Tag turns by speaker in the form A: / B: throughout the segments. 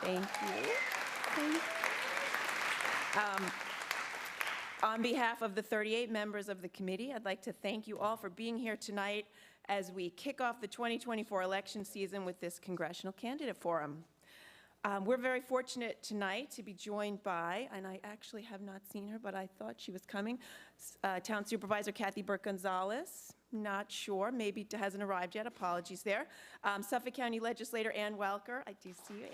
A: Thank you. On behalf of the 38 members of the committee, I'd like to thank you all for being here tonight as we kick off the 2024 election season with this Congressional Candidate Forum. We're very fortunate tonight to be joined by, and I actually have not seen her, but I thought she was coming, Town Supervisor Kathy Burke-Gonzalez. Not sure, maybe hasn't arrived yet, apologies there. Suffolk County Legislator Ann Welker, I do see you.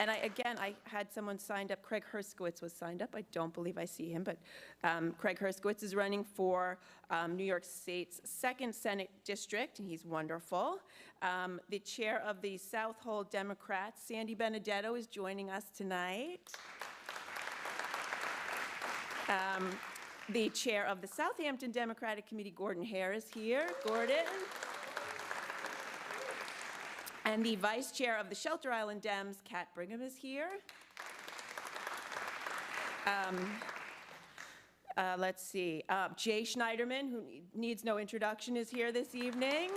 A: And I had someone signed up. Craig Herskowitz was signed up. I don't believe I see him, but Craig Herskowitz is running for New York State's 2nd Senate District, and he's wonderful. The chair of the South Hole Democrats, Sandy Benedetto, is joining us tonight. The chair of the Southampton Democratic Committee, Gordon Hare, is here. Gordon. And the vice chair of the Shelter Island Dems, Kat Brigham, is here. Let's see. Jay Schneiderman, who needs no introduction, is here this evening.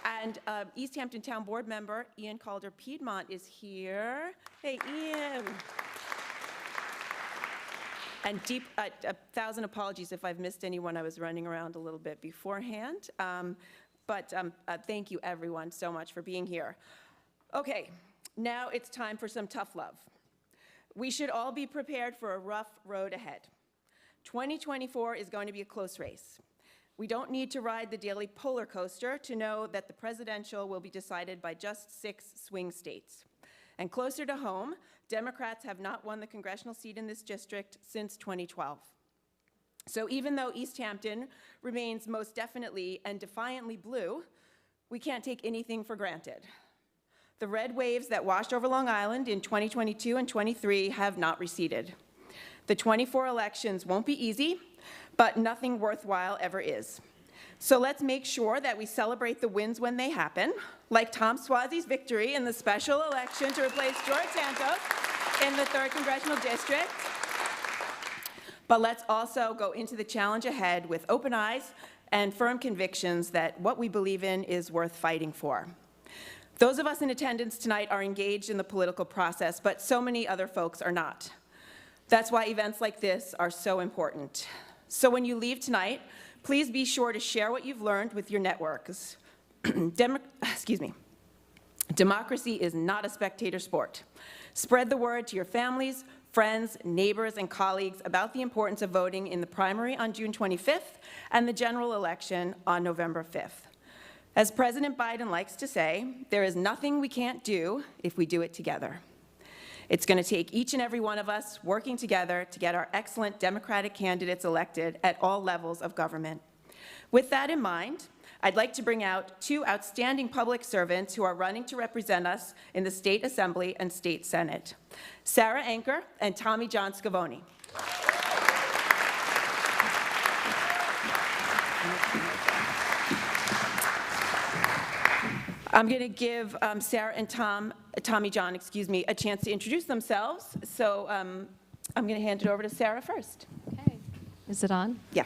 A: And East Hampton Town Board member Ian Calder-Piedmont is here. Hey, Ian. And 1,000 apologies if I've missed anyone. I was running around a little bit beforehand. But thank you, everyone, so much for being here. Okay, now it's time for some tough love. We should all be prepared for a rough road ahead. 2024 is going to be a close race. We don't need to ride the daily roller coaster to know that the presidential will be decided by just 6 swing states. And closer to home, Democrats have not won the congressional seat in this district since 2012. So even though East Hampton remains most definitely and defiantly blue, we can't take anything for granted. The red waves that washed over Long Island in 2022 and 23 have not receded. The 24 elections won't be easy, but nothing worthwhile ever is. So let's make sure that we celebrate the wins when they happen, like Tom Suozzi's victory in the special election to replace George Santos in the 3rd Congressional District. But let's also go into the challenge ahead with open eyes and firm convictions that what we believe in is worth fighting for. Those of us in attendance tonight are engaged in the political process, but so many other folks are not. That's why events like this are so important. So when you leave tonight, please be sure to share what you've learned with your networks. Democracy is not a spectator sport. Spread the word to your families, friends, neighbors, and colleagues about the importance of voting in the primary on June 25th and the general election on November 5th. As President Biden likes to say, there is nothing we can't do if we do it together. It's going to take each and every one of us working together to get our excellent Democratic candidates elected at all levels of government. With that in mind, I'd like to bring out 2 outstanding public servants who are running to represent us in the State Assembly and State Senate, Sarah Anker and Tommy John Scavone. I'm going to give Sarah and Tommy John, a chance to introduce themselves. So I'm going to hand it over to Sarah first.
B: Okay. Is it on?
A: Yeah.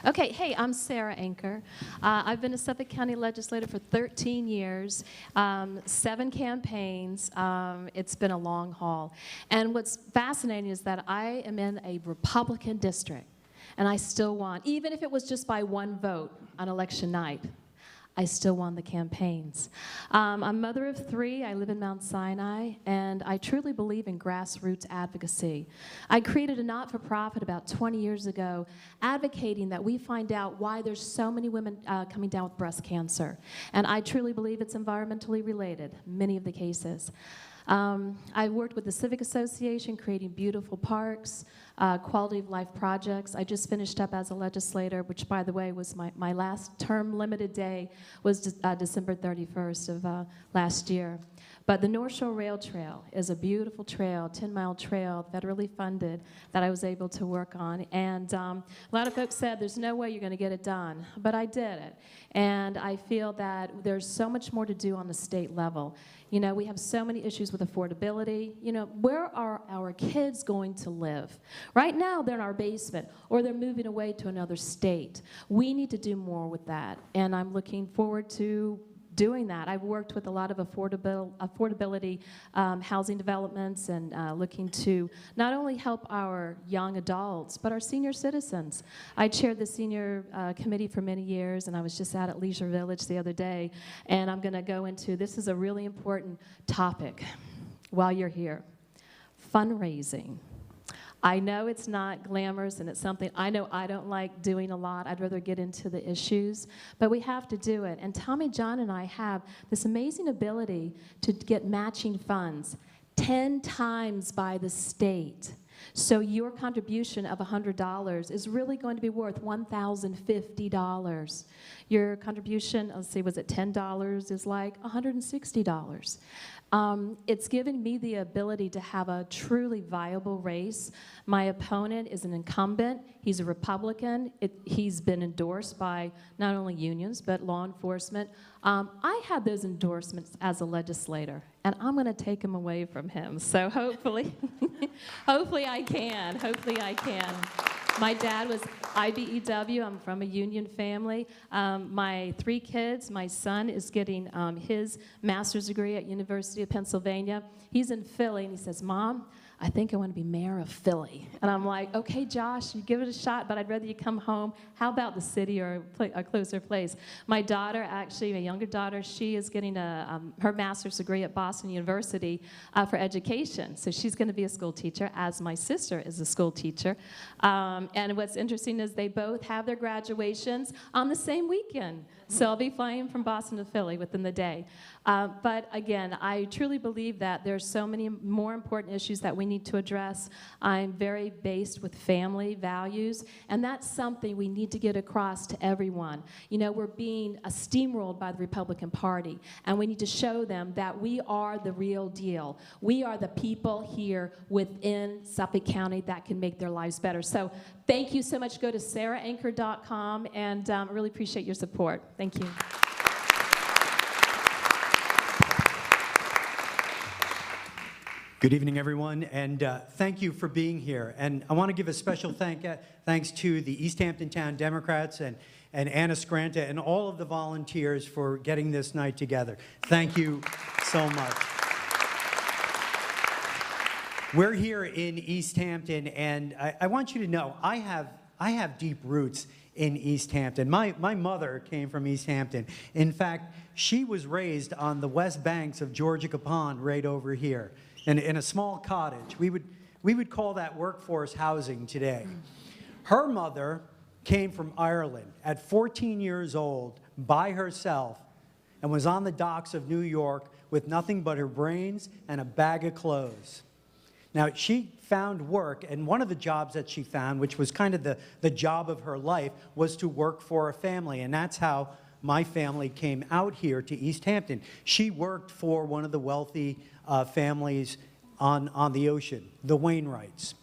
B: Okay, hey, I'm Sarah Anker. I've been a Suffolk County legislator for 13 years, 7 campaigns. It's been a long haul. And what's fascinating is that I am in a Republican district, and I still won, even if it was just by 1 vote on election night. I still won the campaigns. I'm a mother of 3. I live in Mount Sinai, and I truly believe in grassroots advocacy. I created a not-for-profit about 20 years ago advocating that we find out why there's so many women coming down with breast cancer. And I truly believe it's environmentally related, many of the cases. I worked with the Civic Association, creating beautiful parks, quality of life projects. I just finished up as a legislator, which, by the way, was my last term limited day was December 31st of last year. But the North Shore Rail Trail is a beautiful trail, 10-mile trail, federally funded, that I was able to work on. And a lot of folks said, there's no way you're going to get it done. But I did it. And I feel that there's so much more to do on the state level. You know, we have so many issues issues with affordability. You know, where are our kids going to live? Right now, they're in our basement, or they're moving away to another state. We need to do more with that, and I'm looking forward to doing that. I've worked with a lot of affordability housing developments and looking to not only help our young adults, but our senior citizens. I chaired the senior committee for many years, and I was just out at Leisure Village the other day, and I'm going to go into, this is a really important topic while you're here, fundraising. I know it's not glamorous, and it's something I know I don't like doing a lot. I'd rather get into the issues, but we have to do it. And Tommy John and I have this amazing ability to get matching funds 10 times by the state. So your contribution of $100 is really going to be worth $1,050. Your contribution, let's see, was it $10, is like $160. It's given me the ability to have a truly viable race. My opponent is an incumbent. He's a Republican. He's been endorsed by not only unions, but law enforcement. I had those endorsements as a legislator, and I'm going to take them away from him. So hopefully, hopefully I can. Hopefully I can. My dad was IBEW. I'm from a union family. My 3 kids, my son is getting his master's degree at University of Pennsylvania. He's in Philly, and he says, Mom, I think I want to be mayor of Philly. And I'm like, okay, Josh, you give it a shot, but I'd rather you come home. How about the city or a closer place? My daughter, actually, my younger daughter, she is getting her master's degree at Boston University for education. So she's going to be a school teacher, as my sister is a school teacher. And what's interesting is they both have their graduations on the same weekend. So I'll be flying from Boston to Philly within the day. But again, I truly believe that there's so many more important issues that we need to address. I'm very based with family values, and that's something we need to get across to everyone. You know, we're being steamrolled by the Republican Party, and we need to show them that we are the real deal. We are the people here within Suffolk County that can make their lives better. So thank you so much. Go to sarahanker.com, and I really appreciate your support. Thank you.
C: Good evening, everyone, and thank you for being here. And I want to give a special thanks to the East Hampton Town Democrats and Anna Scranta and all of the volunteers for getting this night together. Thank you so much. We're here in East Hampton, and I want you to know I have deep roots in East Hampton. My mother came from East Hampton. In fact, she was raised on the west banks of Georgia Pond right over here. In a small cottage. We would call that workforce housing today. Her mother came from Ireland at 14 years old by herself and was on the docks of New York with nothing but her brains and a bag of clothes. Now, she found work, and one of the jobs that she found, which was kind of the job of her life, was to work for a family, and that's how my family came out here to East Hampton. She worked for one of the wealthy families on the ocean, the Wainwrights.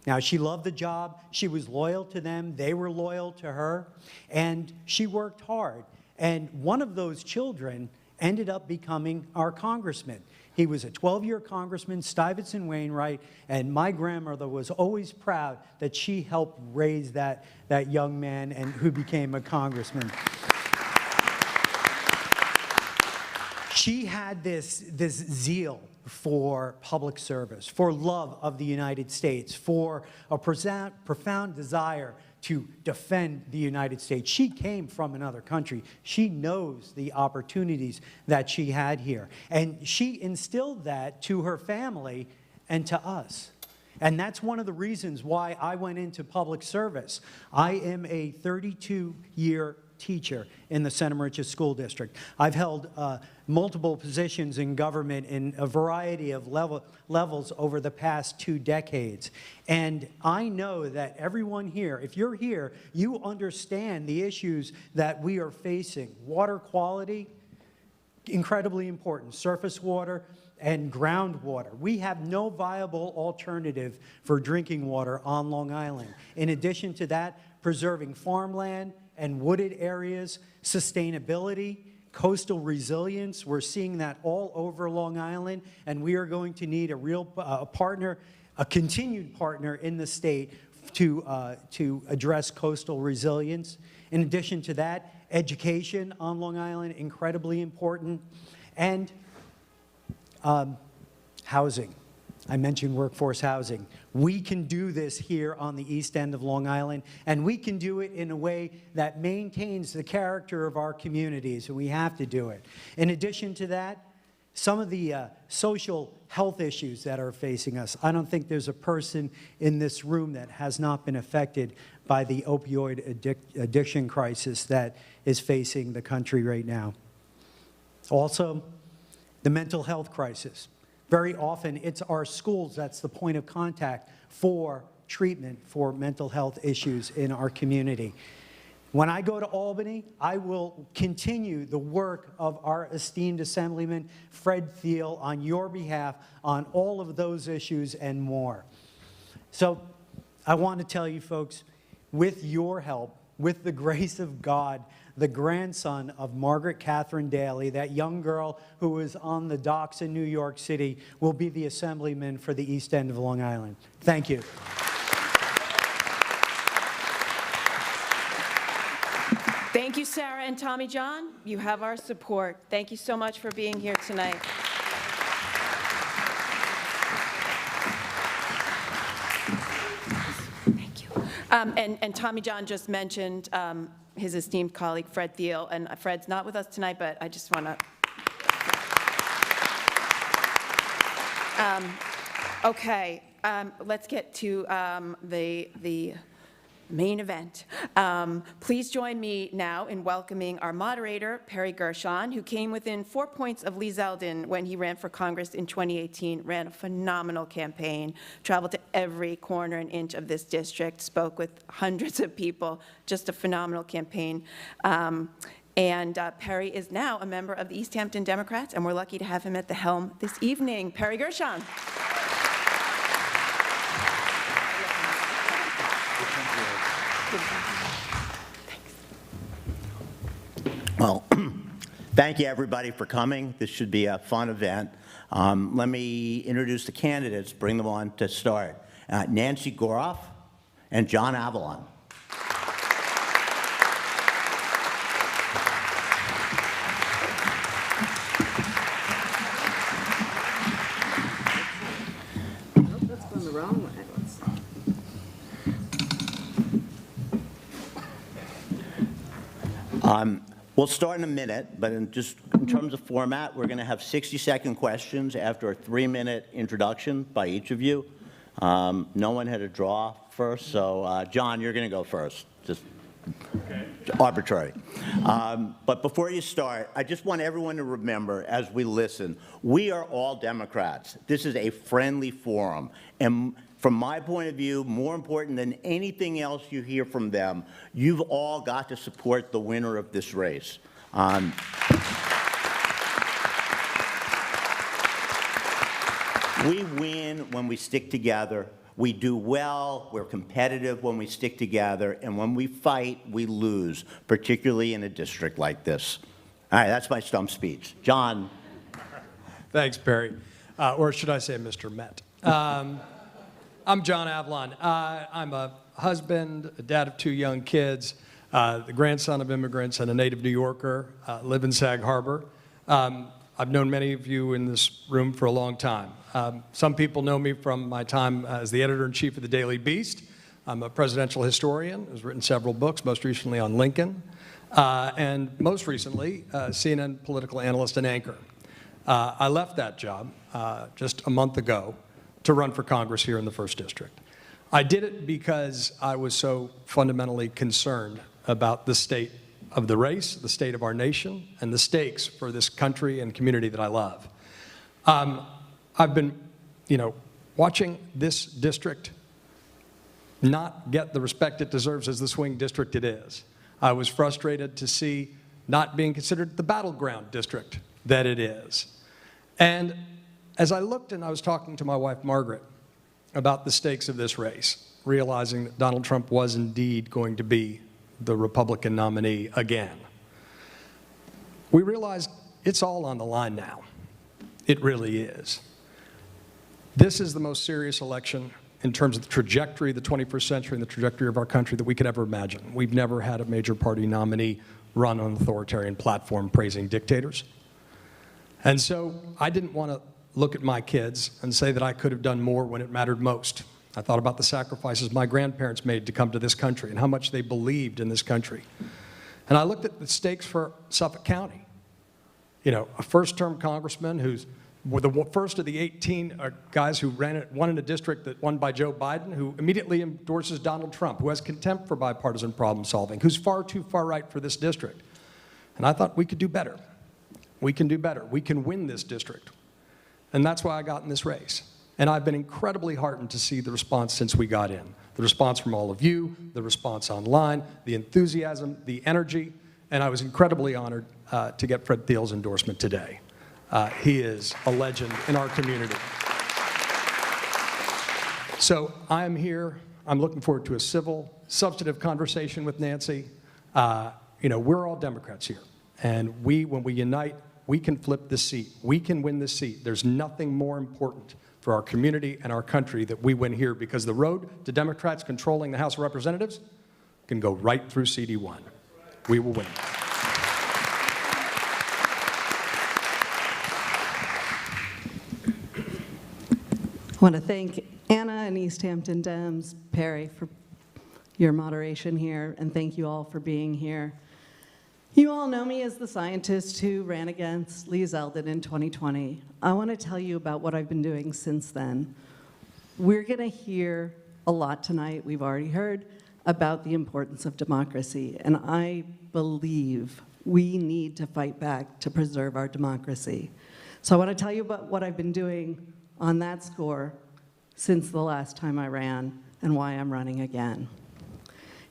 C: Now, she loved the job. She was loyal to them. They were loyal to her. And she worked hard. And one of those children ended up becoming our congressman. He was a 12-year congressman, Stuyvesant Wainwright, and my grandmother was always proud that she helped raise that young man and who became a congressman. She had this zeal for public service, for love of the United States, for a profound desire to defend the United States. She came from another country. She knows the opportunities that she had here. And she instilled that to her family and to us. And that's one of the reasons why I went into public service. I am a 32-year teacher in the Santa Maria School District. I've held multiple positions in government in a variety of levels over the past 2 decades. And I know that everyone here, if you're here, you understand the issues that we are facing. Water quality, incredibly important. Surface water and groundwater. We have no viable alternative for drinking water on Long Island. In addition to that, preserving farmland and wooded areas, sustainability, coastal resilience. We're seeing that all over Long Island, and we are going to need a real partner, a continued partner in the state to address coastal resilience. In addition to that, education on Long Island, incredibly important, and housing. I mentioned workforce housing. We can do this here on the east end of Long Island, and we can do it in a way that maintains the character of our communities, and we have to do it. In addition to that, some of the social health issues that are facing us. I don't think there's a person in this room that has not been affected by the opioid addiction crisis that is facing the country right now. Also, the mental health crisis. Very often, it's our schools that's the point of contact for treatment for mental health issues in our community. When I go to Albany, I will continue the work of our esteemed Assemblyman Fred Thiel on your behalf on all of those issues and more. So I want to tell you folks, with your help, with the grace of God, the grandson of Margaret Catherine Daly, that young girl who was on the docks in New York City, will be the Assemblyman for the East End of Long Island. Thank you.
A: Thank you, Sarah and Tommy John. You have our support. Thank you so much for being here tonight. Thank you. And Tommy John just mentioned his esteemed colleague, Fred Thiel, and Fred's not with us tonight, but I just want to... Okay, let's get to the main event. Please join me now in welcoming our moderator, Perry Gershon, who came within 4 points of Lee Zeldin when he ran for Congress in 2018, ran a phenomenal campaign, traveled to every corner and inch of this district, spoke with hundreds of people, just a phenomenal campaign. Perry is now a member of the East Hampton Democrats, and we're lucky to have him at the helm this evening. Perry Gershon.
D: Well, thank you everybody for coming. This should be a fun event. Let me introduce the candidates, bring them on to start. Nancy Goroff and John Avalon.
A: That's going the wrong way.
D: We'll start in a minute, but in terms of format, we're going to have 60-second questions after a 3-minute introduction by each of you. No one had a draw first, so John, you're going to go first. Just okay. Arbitrary. But before you start, I just want everyone to remember, as we listen, we are all Democrats. This is a friendly forum, and from my point of view, more important than anything else you hear from them, you've all got to support the winner of this race. We win when we stick together. We do well, we're competitive when we stick together, and when we fight, we lose, particularly in a district like this. All right, that's my stump speech. John.
E: Thanks, Perry. Or should I say Mr. Met. I'm John Avalon. I'm a husband, a dad of 2 young kids, the grandson of immigrants and a native New Yorker, live in Sag Harbor. I've known many of you in this room for a long time. Some people know me from my time as the editor-in-chief of the Daily Beast. I'm a presidential historian, who's written several books, most recently on Lincoln, and most recently, CNN political analyst and anchor. I left that job just a month ago to run for Congress here in the 1st District. I did it because I was so fundamentally concerned about the state of the race, the state of our nation, and the stakes for this country and community that I love. I've been, watching this district not get the respect it deserves as the swing district it is. I was frustrated to see not being considered the battleground district that it is. And as I looked and I was talking to my wife, Margaret, about the stakes of this race, realizing that Donald Trump was indeed going to be the Republican nominee again, we realized it's all on the line now. It really is. This is the most serious election in terms of the trajectory of the 21st century and the trajectory of our country that we could ever imagine. We've never had a major party nominee run on an authoritarian platform praising dictators. And so I didn't want to look at my kids and say that I could have done more when it mattered most. I thought about the sacrifices my grandparents made to come to this country and how much they believed in this country. And I looked at the stakes for Suffolk County. You know, a first-term congressman who's the first of the 18 guys who won in a district that won by Joe Biden, who immediately endorses Donald Trump, who has contempt for bipartisan problem solving, who's far too far right for this district. And I thought we could do better. We can do better. We can win this district. And that's why I got in this race. And I've been incredibly heartened to see the response since we got in. The response from all of you, the response online, the enthusiasm, the energy, and I was incredibly honored to get Fred Thiel's endorsement today. He is a legend in our community. So I'm here. I'm looking forward to a civil, substantive conversation with Nancy. You know, we're all Democrats here. And when we unite, we can flip this seat. We can win this seat. There's nothing more important for our community and our country that we win here, because the road to Democrats controlling the House of Representatives can go right through CD1. We will win.
F: I want to thank Anna and East Hampton Dems, Perry, for your moderation here, and thank you all for being here. You all know me as the scientist who ran against Lee Zeldin in 2020. I want to tell you about what I've been doing since then. We're going to hear a lot tonight, we've already heard, about the importance of democracy, and I believe we need to fight back to preserve our democracy. So I want to tell you about what I've been doing on that score since the last time I ran and why I'm running again.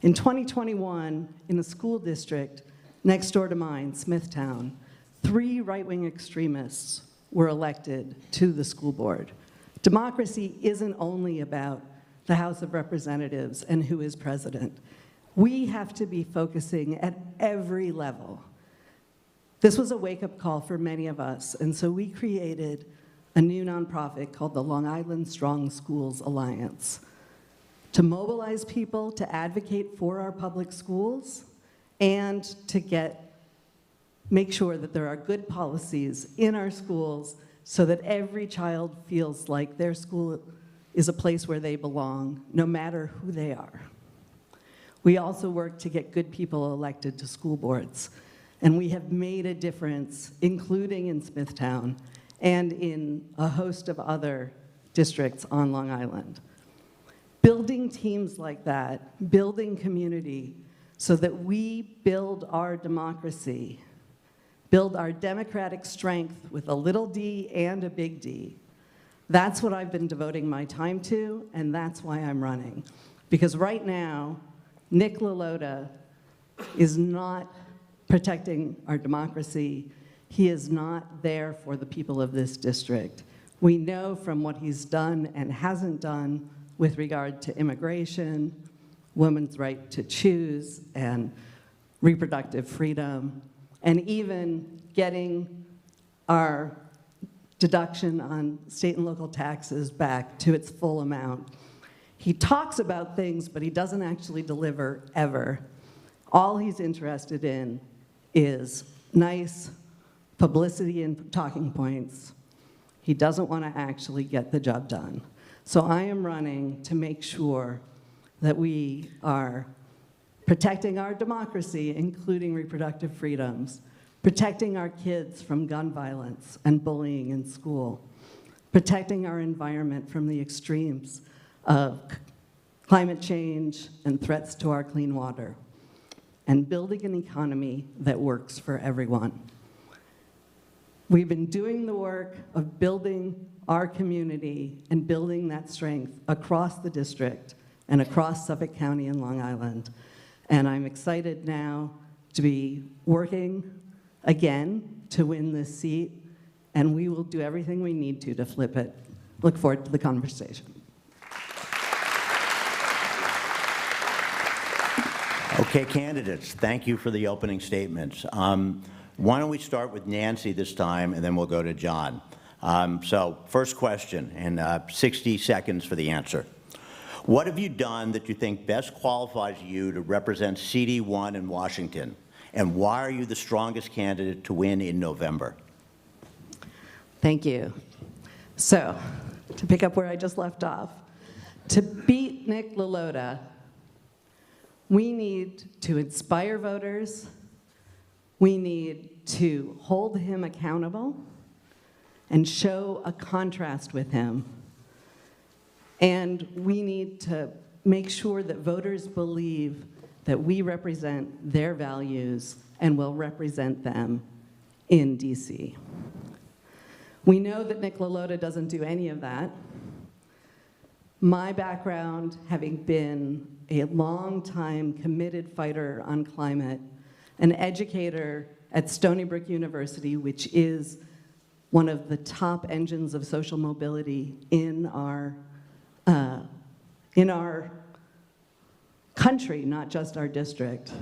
F: In 2021, in a school district next door to mine, Smithtown, 3 right-wing extremists were elected to the school board. Democracy isn't only about the House of Representatives and who is president. We have to be focusing at every level. This was a wake-up call for many of us, and so we created a new nonprofit called the Long Island Strong Schools Alliance to mobilize people to advocate for our public schools and to make sure that there are good policies in our schools so that every child feels like their school is a place where they belong, no matter who they are. We also work to get good people elected to school boards, and we have made a difference, including in Smithtown and in a host of other districts on Long Island. Building teams like that, building community, so that we build our democracy, build our democratic strength with a little d and a big D. That's what I've been devoting my time to, and that's why I'm running. Because right now, Nick LaLota is not protecting our democracy. He is not there for the people of this district. We know from what he's done and hasn't done with regard to immigration, women's right to choose, and reproductive freedom, and even getting our deduction on state and local taxes back to its full amount. He talks about things, but he doesn't actually deliver ever. All he's interested in is nice publicity and talking points. He doesn't want to actually get the job done. So I am running to make sure that we are protecting our democracy, including reproductive freedoms, protecting our kids from gun violence and bullying in school, protecting our environment from the extremes of climate change and threats to our clean water, and building an economy that works for everyone. We've been doing the work of building our community and building that strength across the district and across Suffolk County and Long Island. And I'm excited now to be working again to win this seat, and we will do everything we need to flip it. Look forward to the conversation.
D: Okay, candidates, thank you for the opening statements. Why don't we start with Nancy this time, and then we'll go to John. So first question, and 60 seconds for the answer. What have you done that you think best qualifies you to represent CD1 in Washington? And why are you the strongest candidate to win in November?
F: Thank you. So, to pick up where I just left off, to beat Nick LaLota, we need to inspire voters, we need to hold him accountable, and show a contrast with him. And we need to make sure that voters believe that we represent their values and will represent them in DC. We know that Nick LaLota doesn't do any of that. My background, having been a long-time committed fighter on climate, an educator at Stony Brook University, which is one of the top engines of social mobility in our country, not just our district,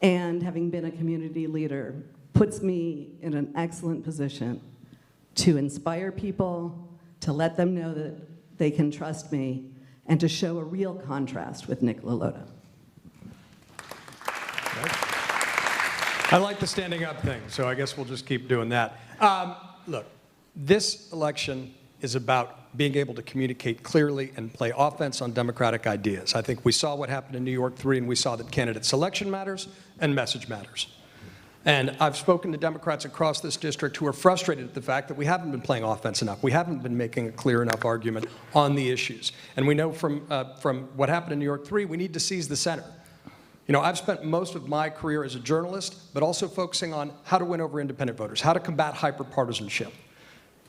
F: and having been a community leader, puts me in an excellent position to inspire people, to let them know that they can trust me, and to show a real contrast with Nick LaLota.
E: I like the standing up thing, so I guess we'll just keep doing that. Look, this election is about being able to communicate clearly and play offense on democratic ideas. I think we saw what happened in New York 3, and we saw that candidate selection matters and message matters. And I've spoken to Democrats across this district who are frustrated at the fact that we haven't been playing offense enough. We haven't been making a clear enough argument on the issues. And we know from what happened in New York 3, we need to seize the center. You know, I've spent most of my career as a journalist, but also focusing on how to win over independent voters, how to combat hyperpartisanship,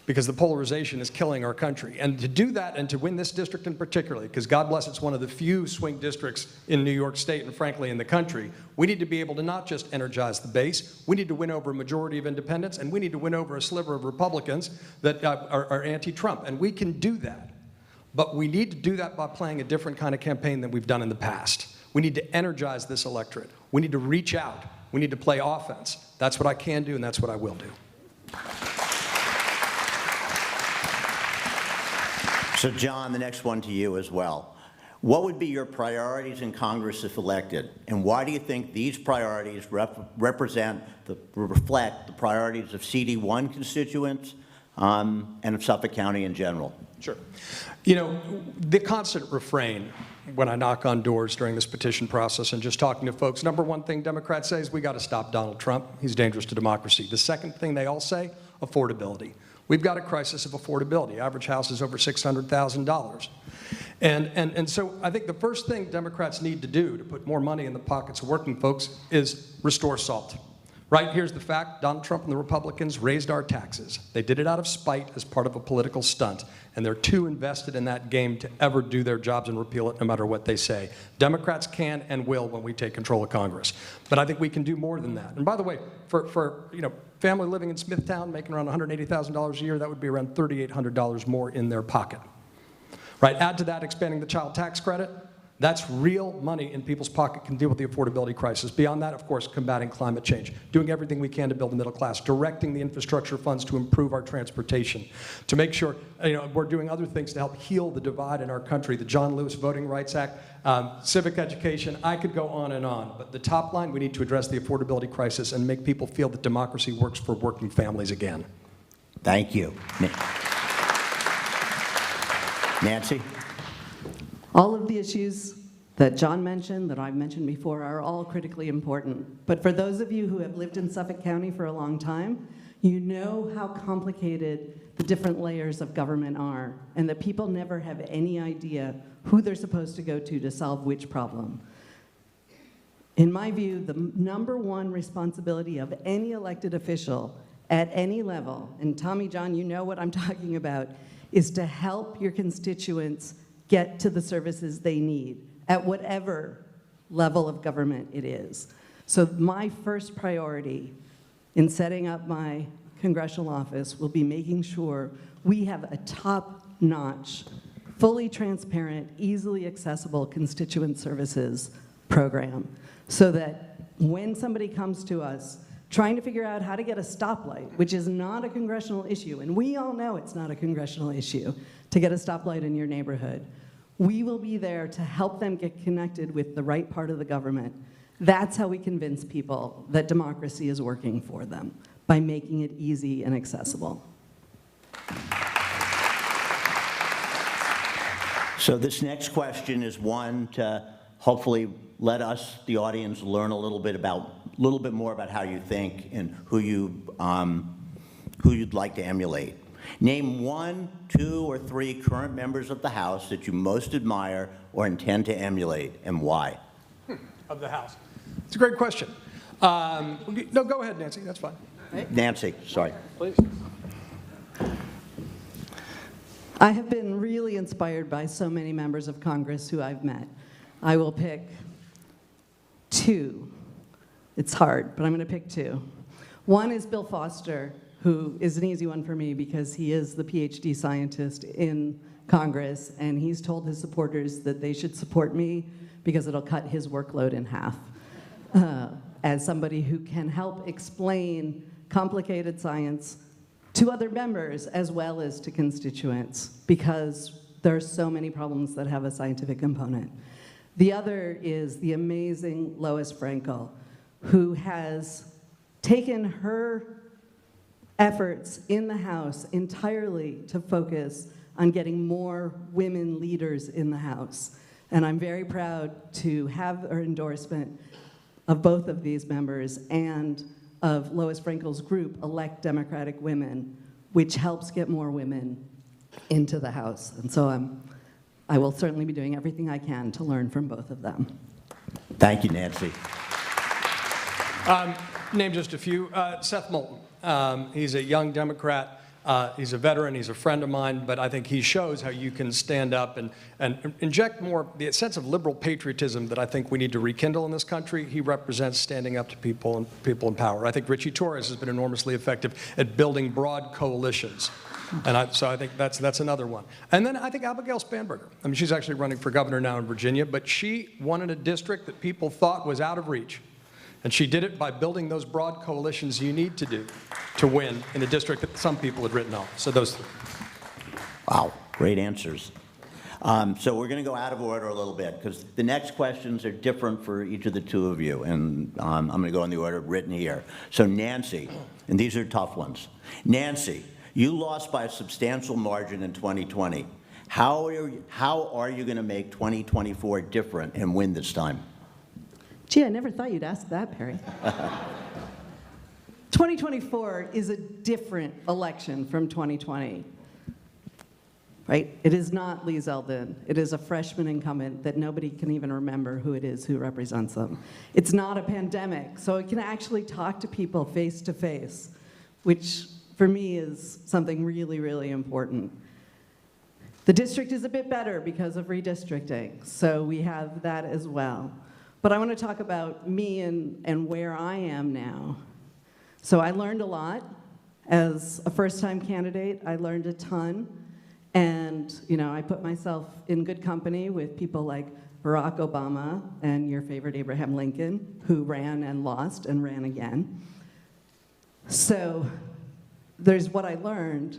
E: because the polarization is killing our country. And to do that, and to win this district in particular, because God bless, it's one of the few swing districts in New York State and frankly in the country, we need to be able to not just energize the base, we need to win over a majority of independents, and we need to win over a sliver of Republicans that are anti-Trump. And we can do that. But we need to do that by playing a different kind of campaign than we've done in the past. We need to energize this electorate. We need to reach out. We need to play offense. That's what I can do, and that's what I will do.
D: So John, the next one to you as well. What would be your priorities in Congress if elected? And why do you think these priorities reflect the priorities of CD1 constituents and of Suffolk County in general?
E: Sure. You know, the constant refrain when I knock on doors during this petition process and just talking to folks, number one thing Democrats say is we got to stop Donald Trump. He's dangerous to democracy. The second thing they all say, affordability. We've got a crisis of affordability. Average house is over $600,000. And so I think the first thing Democrats need to do to put more money in the pockets of working folks is restore SALT. Right, here's the fact. Donald Trump and the Republicans raised our taxes. They did it out of spite as part of a political stunt, and they're too invested in that game to ever do their jobs and repeal it no matter what they say. Democrats can and will when we take control of Congress. But I think we can do more than that. And by the way, for you know, family living in Smithtown making around $180,000 a year, that would be around $3,800 more in their pocket. Right, add to that expanding the child tax credit. That's real money in people's pocket, can deal with the affordability crisis. Beyond that, of course, combating climate change, doing everything we can to build the middle class, directing the infrastructure funds to improve our transportation, to make sure we're doing other things to help heal the divide in our country, the John Lewis Voting Rights Act, civic education. I could go on and on, but the top line, we need to address the affordability crisis and make people feel that democracy works for working families again.
D: Thank you. Nancy?
F: All of the issues that John mentioned, that I've mentioned before, are all critically important. But for those of you who have lived in Suffolk County for a long time, you know how complicated the different layers of government are, and that people never have any idea who they're supposed to go to solve which problem. In my view, the number one responsibility of any elected official at any level, and Tommy John, you know what I'm talking about, is to help your constituents get to the services they need at whatever level of government it is. So my first priority in setting up my congressional office will be making sure we have a top-notch, fully transparent, easily accessible constituent services program so that when somebody comes to us, trying to figure out how to get a stoplight, which is not a congressional issue, and we all know it's not a congressional issue, to get a stoplight in your neighborhood. We will be there to help them get connected with the right part of the government. That's how we convince people that democracy is working for them, by making it easy and accessible.
D: So this next question is one to hopefully let us, the audience, learn a little bit more about how you think and who you'd like to emulate. Name 1, 2, or 3 current members of the House that you most admire or intend to emulate, and why?
E: Of the House. It's a great question. No, go ahead, Nancy. That's fine.
D: Nancy, sorry.
E: Please.
F: I have been really inspired by so many members of Congress who I've met. I will pick 2. It's hard, but I'm going to pick 2. One is Bill Foster, who is an easy one for me because he is the PhD scientist in Congress, and he's told his supporters that they should support me because it'll cut his workload in half. As somebody who can help explain complicated science to other members as well as to constituents, because there are so many problems that have a scientific component. The other is the amazing Lois Frankel, who has taken her efforts in the House entirely to focus on getting more women leaders in the House. And I'm very proud to have her endorsement of both of these members and of Lois Frankel's group, Elect Democratic Women, which helps get more women into the House. And so I will certainly be doing everything I can to learn from both of them.
D: Thank you, Nancy.
E: Name just a few. Seth Moulton. He's a young Democrat. He's a veteran. He's a friend of mine. But I think he shows how you can stand up and inject more the sense of liberal patriotism that I think we need to rekindle in this country. He represents standing up to people and people in power. I think Richie Torres has been enormously effective at building broad coalitions. And so I think that's another one. And then I think Abigail Spanberger. I mean, she's actually running for governor now in Virginia, but she won in a district that people thought was out of reach. And she did it by building those broad coalitions you need to do to win in a district that some people had written off. So those 3.
D: Wow, great answers. So we're going to go out of order a little bit because the next questions are different for each of the 2 of you. And I'm going to go in the order written here. So Nancy, and these are tough ones. Nancy, you lost by a substantial margin in 2020. How are you going to make 2024 different and win this time?
F: Gee, I never thought you'd ask that, Perry. 2024 is a different election from 2020, right? It is not Lee Zeldin. It is a freshman incumbent that nobody can even remember who it is who represents them. It's not a pandemic, so it can actually talk to people face to face, which for me is something really, really important. The district is a bit better because of redistricting, so we have that as well. But I want to talk about me and where I am now. So I learned a lot. As a first-time candidate, I learned a ton. And I put myself in good company with people like Barack Obama and your favorite Abraham Lincoln, who ran and lost and ran again. So there's what I learned,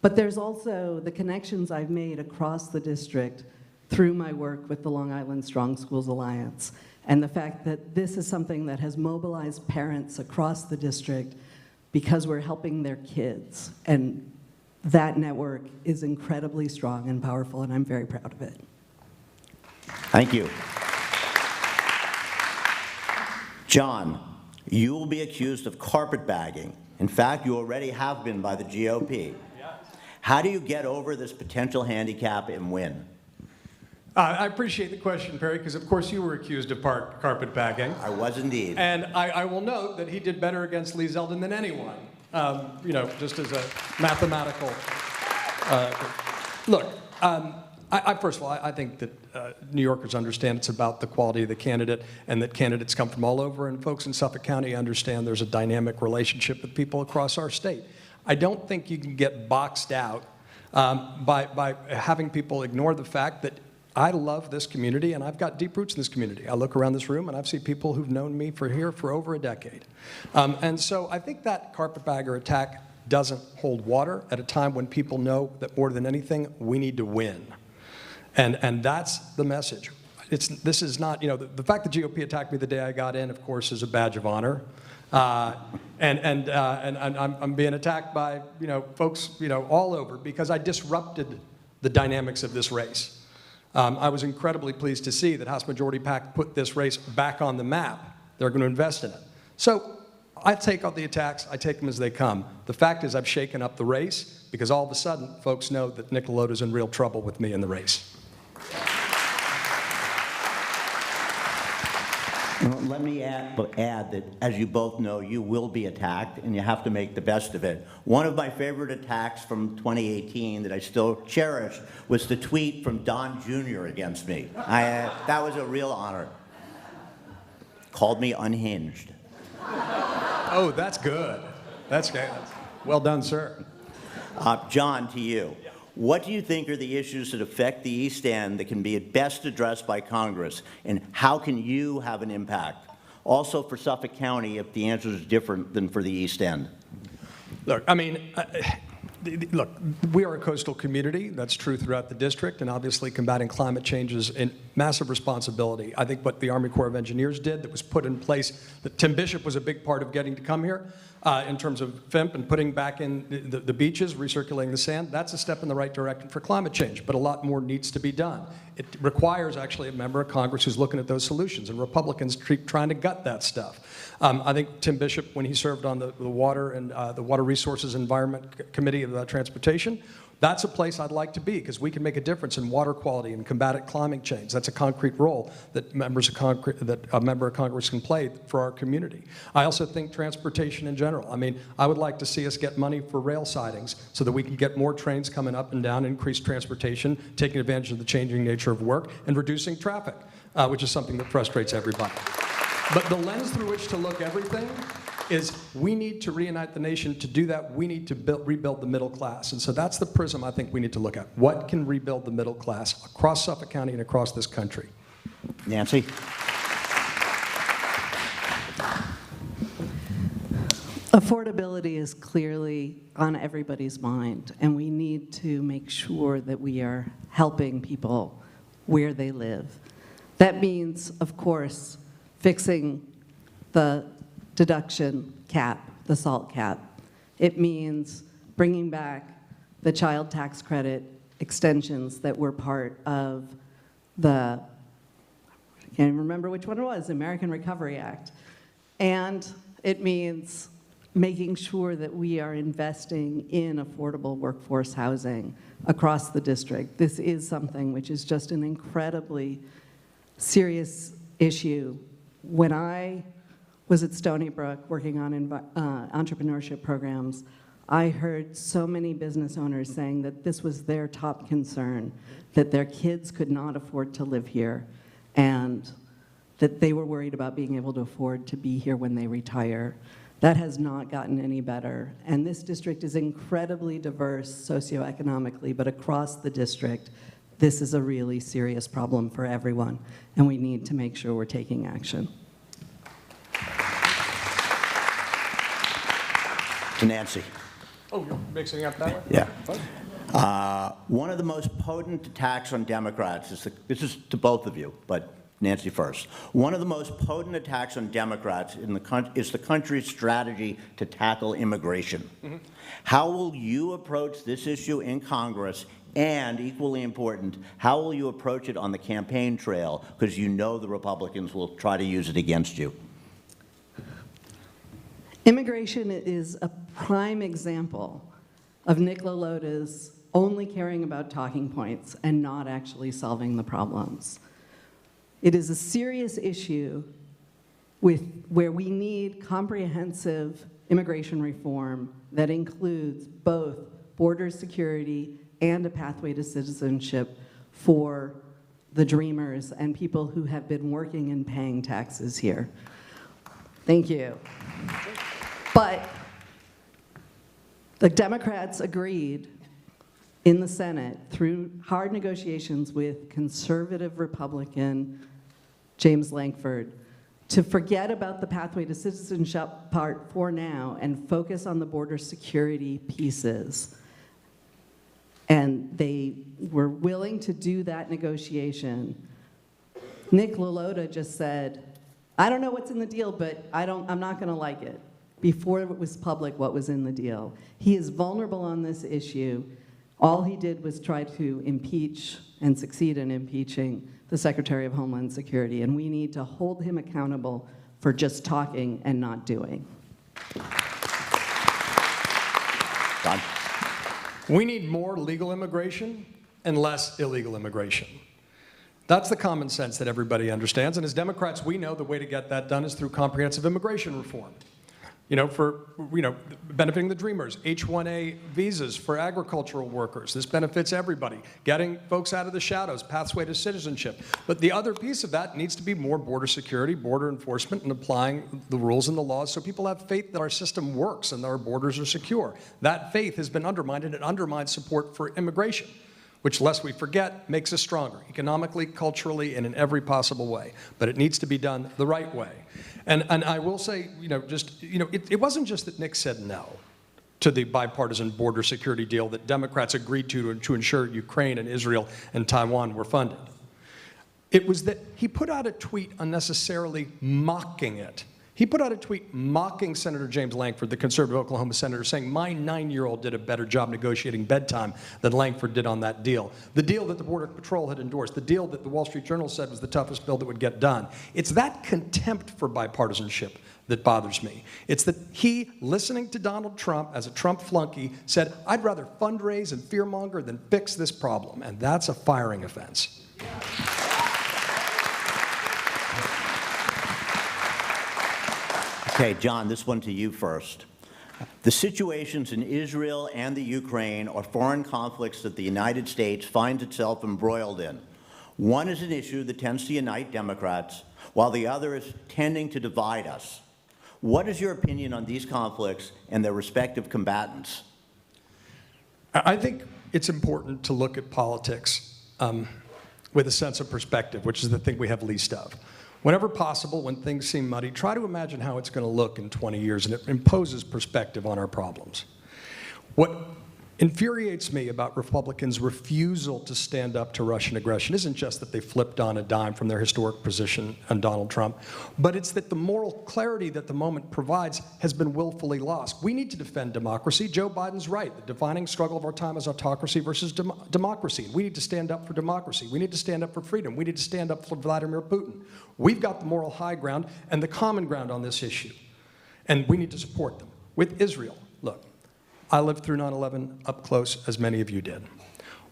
F: but there's also the connections I've made across the district through my work with the Long Island Strong Schools Alliance. And the fact that this is something that has mobilized parents across the district because we're helping their kids. And that network is incredibly strong and powerful, and I'm very proud of it.
D: Thank you. John, you will be accused of carpetbagging. In fact, you already have been by the GOP.
E: Yes.
D: How do you get over this potential handicap and win?
E: I appreciate the question, Perry, because of course you were accused of carpetbagging.
D: I was indeed.
E: And I will note that he did better against Lee Zeldin than anyone, just as a mathematical. Look, first of all, I think that New Yorkers understand it's about the quality of the candidate and that candidates come from all over, and folks in Suffolk County understand there's a dynamic relationship with people across our state. I don't think you can get boxed out by having people ignore the fact that I love this community, and I've got deep roots in this community. I look around this room, and I've seen people who've known me for over a decade. And so I think that carpetbagger attack doesn't hold water at a time when people know that more than anything, we need to win. And that's the message. This is not, the fact the GOP attacked me the day I got in, of course, is a badge of honor. And I'm being attacked by, folks, all over because I disrupted the dynamics of this race. I was incredibly pleased to see that House Majority PAC put this race back on the map. They're going to invest in it. So I take all the attacks. I take them as they come. The fact is I've shaken up the race because all of a sudden folks know that Nick Lalota's in real trouble with me in the race.
D: Let me add that, as you both know, you will be attacked, and you have to make the best of it. One of my favorite attacks from 2018 that I still cherish was the tweet from Don Jr. against me. That was a real honor. Called me unhinged.
E: Oh, that's good. That's good. Well done, sir.
D: John, to you. What do you think are the issues that affect the East End that can be at best addressed by Congress, and how can you have an impact? Also for Suffolk County, if the answer is different than for the East End.
E: Look, I mean, look, we are a coastal community. That's true throughout the district, and obviously combating climate change is a massive responsibility. I think what the Army Corps of Engineers did that was put in place, that Tim Bishop was a big part of getting to come here, in terms of FIMP and putting back in the beaches, recirculating the sand, that's a step in the right direction for climate change, but a lot more needs to be done. It requires actually a member of Congress who's looking at those solutions, and Republicans keep trying to gut that stuff. I think Tim Bishop, when he served on the Water and the Water Resources Environment Committee of Transportation, that's a place I'd like to be because we can make a difference in water quality and combat climate change. That's a concrete role that a member of Congress can play for our community. I also think transportation in general. I mean, I would like to see us get money for rail sidings so that we can get more trains coming up and down, increase transportation, taking advantage of the changing nature of work, and reducing traffic, which is something that frustrates everybody. But the lens through which to look everything is we need to reunite the nation. To do that, we need to rebuild the middle class. And so that's the prism I think we need to look at. What can rebuild the middle class across Suffolk County and across this country?
D: Nancy?
F: Affordability is clearly on everybody's mind, and we need to make sure that we are helping people where they live. That means, of course, fixing the deduction cap, the SALT cap. It means bringing back the child tax credit extensions that were part of the, I can't even remember which one it was, American Recovery Act. And it means making sure that we are investing in affordable workforce housing across the district. This is something which is just an incredibly serious issue. When I was at Stony Brook working on entrepreneurship programs, I heard so many business owners saying that this was their top concern, that their kids could not afford to live here, and that they were worried about being able to afford to be here when they retire. That has not gotten any better. And this district is incredibly diverse socioeconomically, but across the district, this is a really serious problem for everyone, and we need to make sure we're taking action.
D: To Nancy.
E: Oh, you're mixing up that way?
D: Yeah. One of the most potent attacks on Democrats this is to both of you, but Nancy first. One of the most potent attacks on Democrats is the country's strategy to tackle immigration. Mm-hmm. How will you approach this issue in Congress? And equally important, how will you approach it on the campaign trail? Because you know the Republicans will try to use it against you.
F: Immigration is a prime example of Nick Lalota's only caring about talking points and not actually solving the problems. It is a serious issue where we need comprehensive immigration reform that includes both border security and a pathway to citizenship for the dreamers and people who have been working and paying taxes here. Thank you. But the Democrats agreed in the Senate through hard negotiations with conservative Republican James Lankford to forget about the pathway to citizenship part for now and focus on the border security pieces. And they were willing to do that negotiation. Nick Lalotta just said, I don't know what's in the deal, but I'm not gonna like it, before it was public what was in the deal. He is vulnerable on this issue. All he did was try to impeach and succeed in impeaching the Secretary of Homeland Security, and we need to hold him accountable for just talking and not doing.
D: Don?
E: We need more legal immigration and less illegal immigration. That's the common sense that everybody understands, and as Democrats, we know the way to get that done is through comprehensive immigration reform. Benefiting the dreamers, H-1A visas for agricultural workers. This benefits everybody. Getting folks out of the shadows, pathway to citizenship. But the other piece of that needs to be more border security, border enforcement, and applying the rules and the laws so people have faith that our system works and that our borders are secure. That faith has been undermined, and it undermines support for immigration, which, lest we forget, makes us stronger, economically, culturally, and in every possible way. But it needs to be done the right way. And I will say, it wasn't just that Nick said no to the bipartisan border security deal that Democrats agreed to ensure Ukraine and Israel and Taiwan were funded. It was that he put out a tweet unnecessarily mocking it. He put out a tweet mocking Senator James Lankford, the conservative Oklahoma senator, saying, my 9-year-old did a better job negotiating bedtime than Lankford did on that deal. The deal that the Border Patrol had endorsed, the deal that the Wall Street Journal said was the toughest bill that would get done. It's that contempt for bipartisanship that bothers me. It's that he, listening to Donald Trump as a Trump flunky, said, I'd rather fundraise and fearmonger than fix this problem. And that's a firing offense.
D: Okay, John, this one to you first. The situations in Israel and the Ukraine are foreign conflicts that the United States finds itself embroiled in. One is an issue that tends to unite Democrats, while the other is tending to divide us. What is your opinion on these conflicts and their respective combatants?
E: I think it's important to look at politics with a sense of perspective, which is the thing we have least of. Whenever possible, when things seem muddy, try to imagine how it's going to look in 20 years, and it imposes perspective on our problems. What infuriates me about Republicans' refusal to stand up to Russian aggression isn't just that they flipped on a dime from their historic position on Donald Trump, but it's that the moral clarity that the moment provides has been willfully lost. We need to defend democracy. Joe Biden's right. The defining struggle of our time is autocracy versus democracy. We need to stand up for democracy. We need to stand up for freedom. We need to stand up for Vladimir Putin. We've got the moral high ground and the common ground on this issue, and we need to support them. With Israel, look, I lived through 9/11 up close, as many of you did.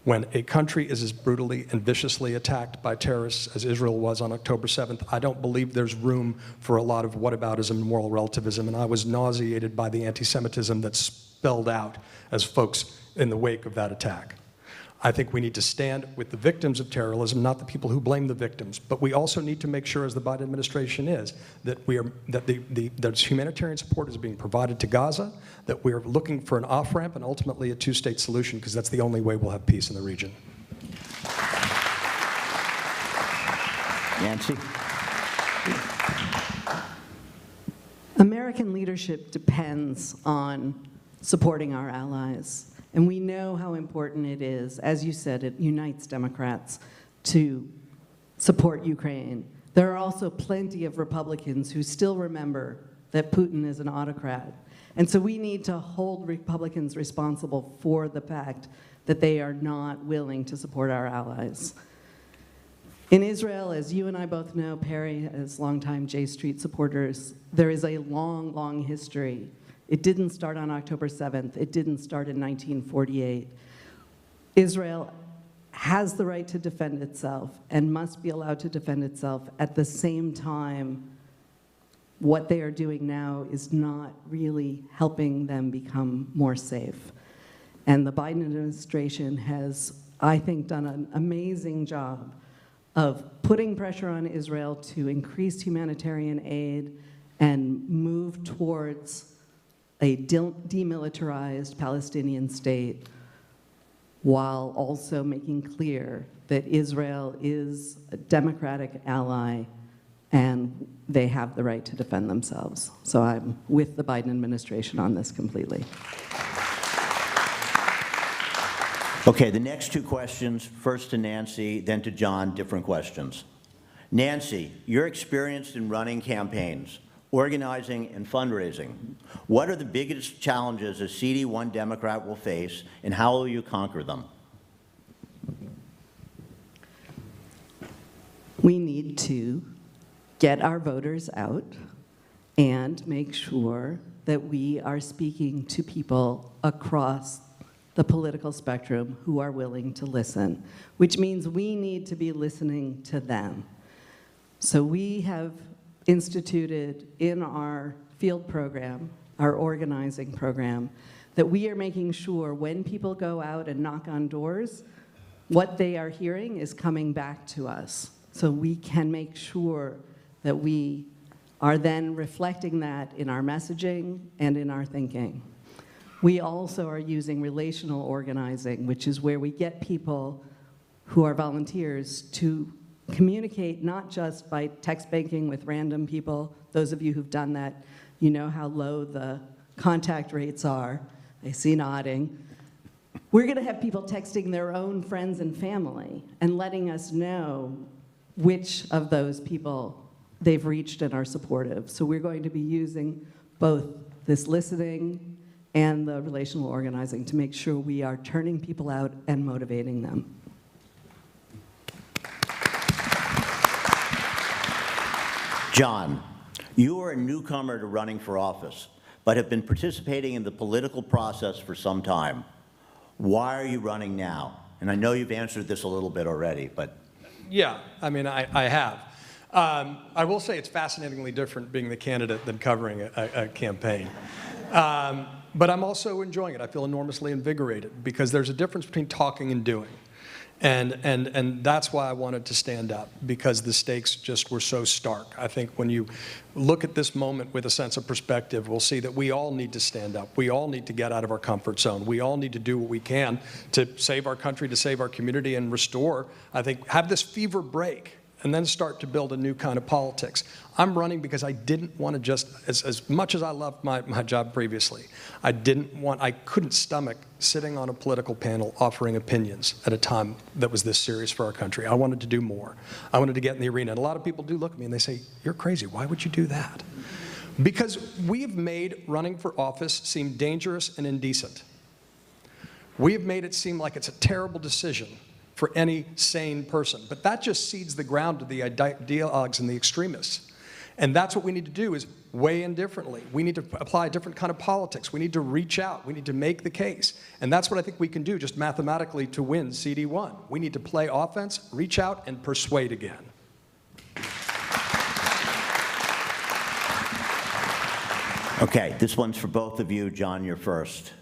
E: When a country is as brutally and viciously attacked by terrorists as Israel was on October 7th, I don't believe there's room for a lot of whataboutism and moral relativism, and I was nauseated by the anti-Semitism that spelled out as folks in the wake of that attack. I think we need to stand with the victims of terrorism, not the people who blame the victims. But we also need to make sure, as the Biden administration is, that that humanitarian support is being provided to Gaza, that we are looking for an off-ramp and ultimately a two-state solution, because that's the only way we'll have peace in the region.
D: Nancy?
F: American leadership depends on supporting our allies. And we know how important it is. As you said, it unites Democrats to support Ukraine. There are also plenty of Republicans who still remember that Putin is an autocrat. And so we need to hold Republicans responsible for the fact that they are not willing to support our allies. In Israel, as you and I both know, Perry, as longtime J Street supporters, there is a long, long history. It didn't start on October 7th. It didn't start in 1948. Israel has the right to defend itself and must be allowed to defend itself. At the same time, what they are doing now is not really helping them become more safe. And the Biden administration has, I think, done an amazing job of putting pressure on Israel to increase humanitarian aid and move towards a demilitarized Palestinian state. while also making clear that Israel is a democratic ally and they have the right to defend themselves. So I'm with the Biden administration on this completely.
D: Okay, the next two questions, first to Nancy, then to John, different questions. Nancy, you're experienced in running campaigns, organizing, and fundraising. What are the biggest challenges a CD1 Democrat will face, and how will you conquer them?
F: We need to get our voters out and make sure that we are speaking to people across the political spectrum who are willing to listen, which means we need to be listening to them. So we have instituted in our field program, our organizing program, that we are making sure when people go out and knock on doors, what they are hearing is coming back to us. So we can make sure that we are then reflecting that in our messaging and in our thinking. We also are using relational organizing, which is where we get people who are volunteers to communicate not just by text banking with random people. Those of you who've done that, you know how low the contact rates are. I see nodding. We're going to have people texting their own friends and family and letting us know which of those people they've reached and are supportive. So we're going to be using both this listening and the relational organizing to make sure we are turning people out and motivating them.
D: John, you are a newcomer to running for office, but have been participating in the political process for some time. Why are you running now? And I know you've answered this a little bit already, but...
E: Yeah, I mean, I have. I will say it's fascinatingly different being the candidate than covering a campaign. But I'm also enjoying it. I feel enormously invigorated because there's a difference between talking and doing. And that's why I wanted to stand up, because the stakes just were so stark. I think when you look at this moment with a sense of perspective, we'll see that we all need to stand up. We all need to get out of our comfort zone. We all need to do what we can to save our country, to save our community, and restore, I think, have this fever break, and then start to build a new kind of politics. I'm running because I didn't want to just, as much as I loved my job previously, I couldn't stomach sitting on a political panel offering opinions at a time that was this serious for our country. I wanted to do more. I wanted to get in the arena. And a lot of people do look at me and they say, you're crazy, why would you do that? Because we've made running for office seem dangerous and indecent. We have made it seem like it's a terrible decision for any sane person. But that just seeds the ground to the ideologues and the extremists. And that's what we need to do, is weigh in differently. We need to apply a different kind of politics. We need to reach out. We need to make the case. And that's what I think we can do just mathematically to win CD1. We need to play offense, reach out, and persuade again.
D: Okay, this one's for both of you. John, you're first.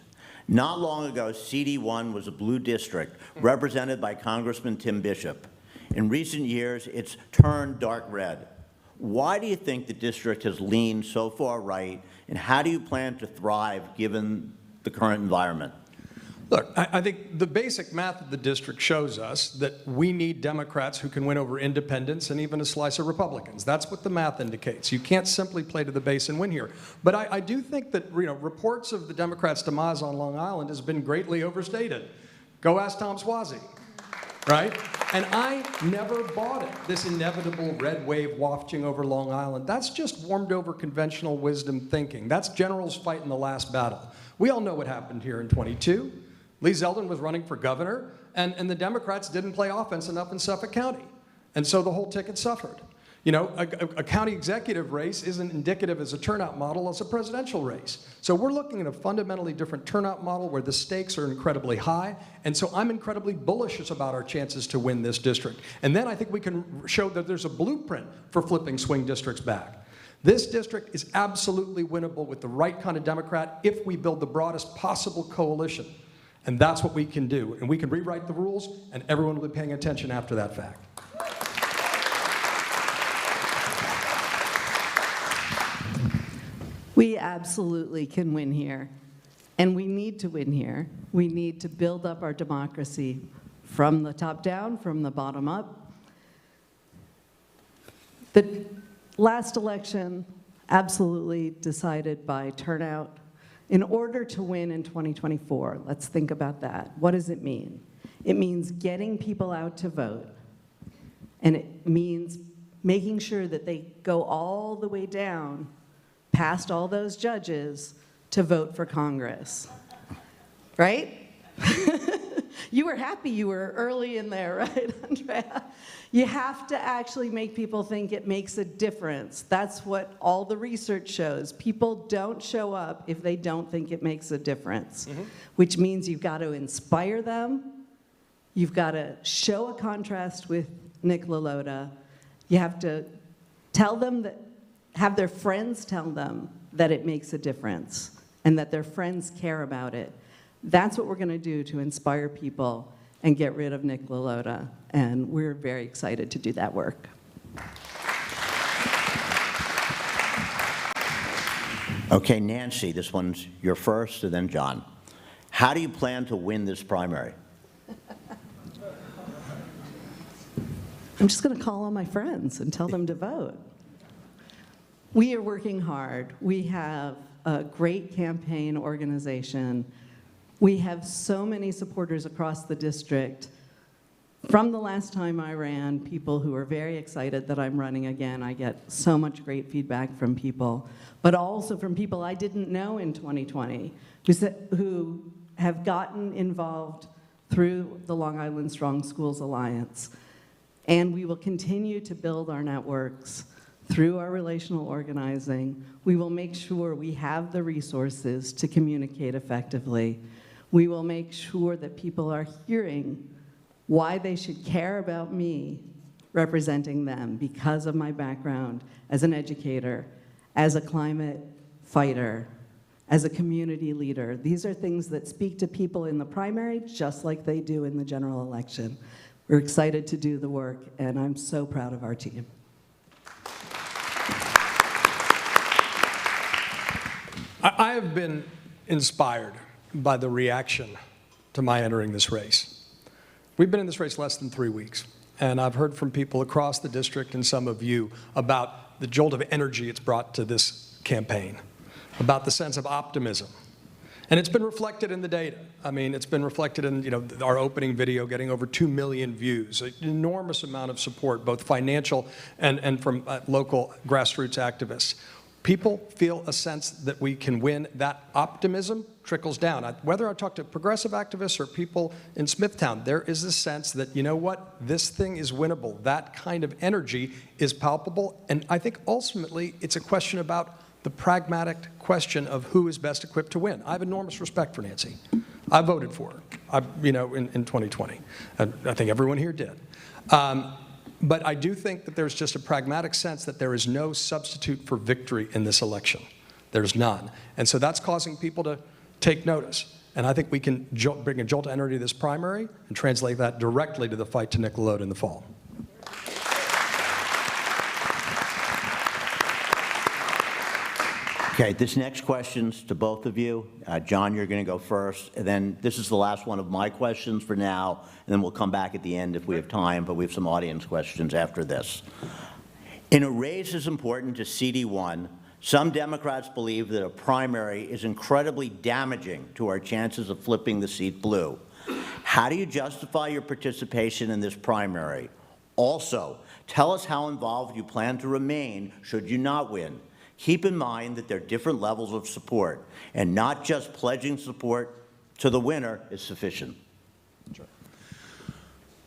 D: Not long ago, CD1 was a blue district represented by Congressman Tim Bishop. In recent years, it's turned dark red. Why do you think the district has leaned so far right, and how do you plan to thrive given the current environment?
E: Look, I think the basic math of the district shows us that we need Democrats who can win over independents and even a slice of Republicans. That's what the math indicates. You can't simply play to the base and win here. But I do think that, reports of the Democrats' demise on Long Island has been greatly overstated. Go ask Tom Suozzi, right? And I never bought it, this inevitable red wave wafting over Long Island. That's just warmed over conventional wisdom thinking. That's generals fighting the last battle. We all know what happened here in '22. Lee Zeldin was running for governor, and the Democrats didn't play offense enough in Suffolk County. And so the whole ticket suffered. A county executive race isn't indicative as a turnout model as a presidential race. So we're looking at a fundamentally different turnout model where the stakes are incredibly high. And so I'm incredibly bullish about our chances to win this district. And then I think we can show that there's a blueprint for flipping swing districts back. This district is absolutely winnable with the right kind of Democrat if we build the broadest possible coalition. And that's what we can do. And we can rewrite the rules, and everyone will be paying attention after that fact.
F: We absolutely can win here. And we need to win here. We need to build up our democracy from the top down, from the bottom up. The last election, absolutely decided by turnout. In order to win in 2024, let's think about that. What does it mean? It means getting people out to vote. And it means making sure that they go all the way down, past all those judges, to vote for Congress. Right? You were happy you were early in there, right, Andrea? You have to actually make people think it makes a difference. That's what all the research shows. People don't show up if they don't think it makes a difference, which means you've got to inspire them. You've got to show a contrast with Nick LaLota. You have to tell them that, have their friends tell them that it makes a difference and that their friends care about it. That's what we're going to do to inspire people and get rid of Nick LaLota. And we're very excited to do that work.
D: Okay, Nancy, this one's your first, and then John. How do you plan to win this primary?
F: I'm just going to call on my friends and tell them to vote. We are working hard. We have a great campaign organization. We have so many supporters across the district. From the last time I ran, people who are very excited that I'm running again. I get so much great feedback from people, but also from people I didn't know in 2020 who have gotten involved through the Long Island Strong Schools Alliance. And we will continue to build our networks through our relational organizing. We will make sure we have the resources to communicate effectively. We will make sure that people are hearing why they should care about me representing them because of my background as an educator, as a climate fighter, as a community leader. These are things that speak to people in the primary just like they do in the general election. We're excited to do the work, and I'm so proud of our team.
E: I have been inspired by the reaction to my entering this race. We've been in this race less than 3 weeks, and I've heard from people across the district and some of you about the jolt of energy it's brought to this campaign, about the sense of optimism. And it's been reflected in the data. I mean, it's been reflected in our opening video getting over 2 million views, an enormous amount of support, both financial and from local grassroots activists. People feel a sense that we can win. That optimism trickles down. Whether I talk to progressive activists or people in Smithtown, there is a sense that, you know what, this thing is winnable. That kind of energy is palpable. And I think ultimately it's a question about the pragmatic question of who is best equipped to win. I have enormous respect for Nancy. I voted for her, in 2020. And I think everyone here did. But I do think that there's just a pragmatic sense that there is no substitute for victory in this election. There's none. And so that's causing people to take notice. And I think we can bring a jolt of energy to this primary and translate that directly to the fight to Nick LaLota in the fall.
D: Okay, this next question's to both of you. John, you're going to go first. And then this is the last one of my questions for now, and then we'll come back at the end if we have time, but we have some audience questions after this. In a race as important to CD1, some Democrats believe that a primary is incredibly damaging to our chances of flipping the seat blue. How do you justify your participation in this primary? Also, tell us how involved you plan to remain should you not win. Keep in mind that there are different levels of support, and not just pledging support to the winner is sufficient.
E: Sure.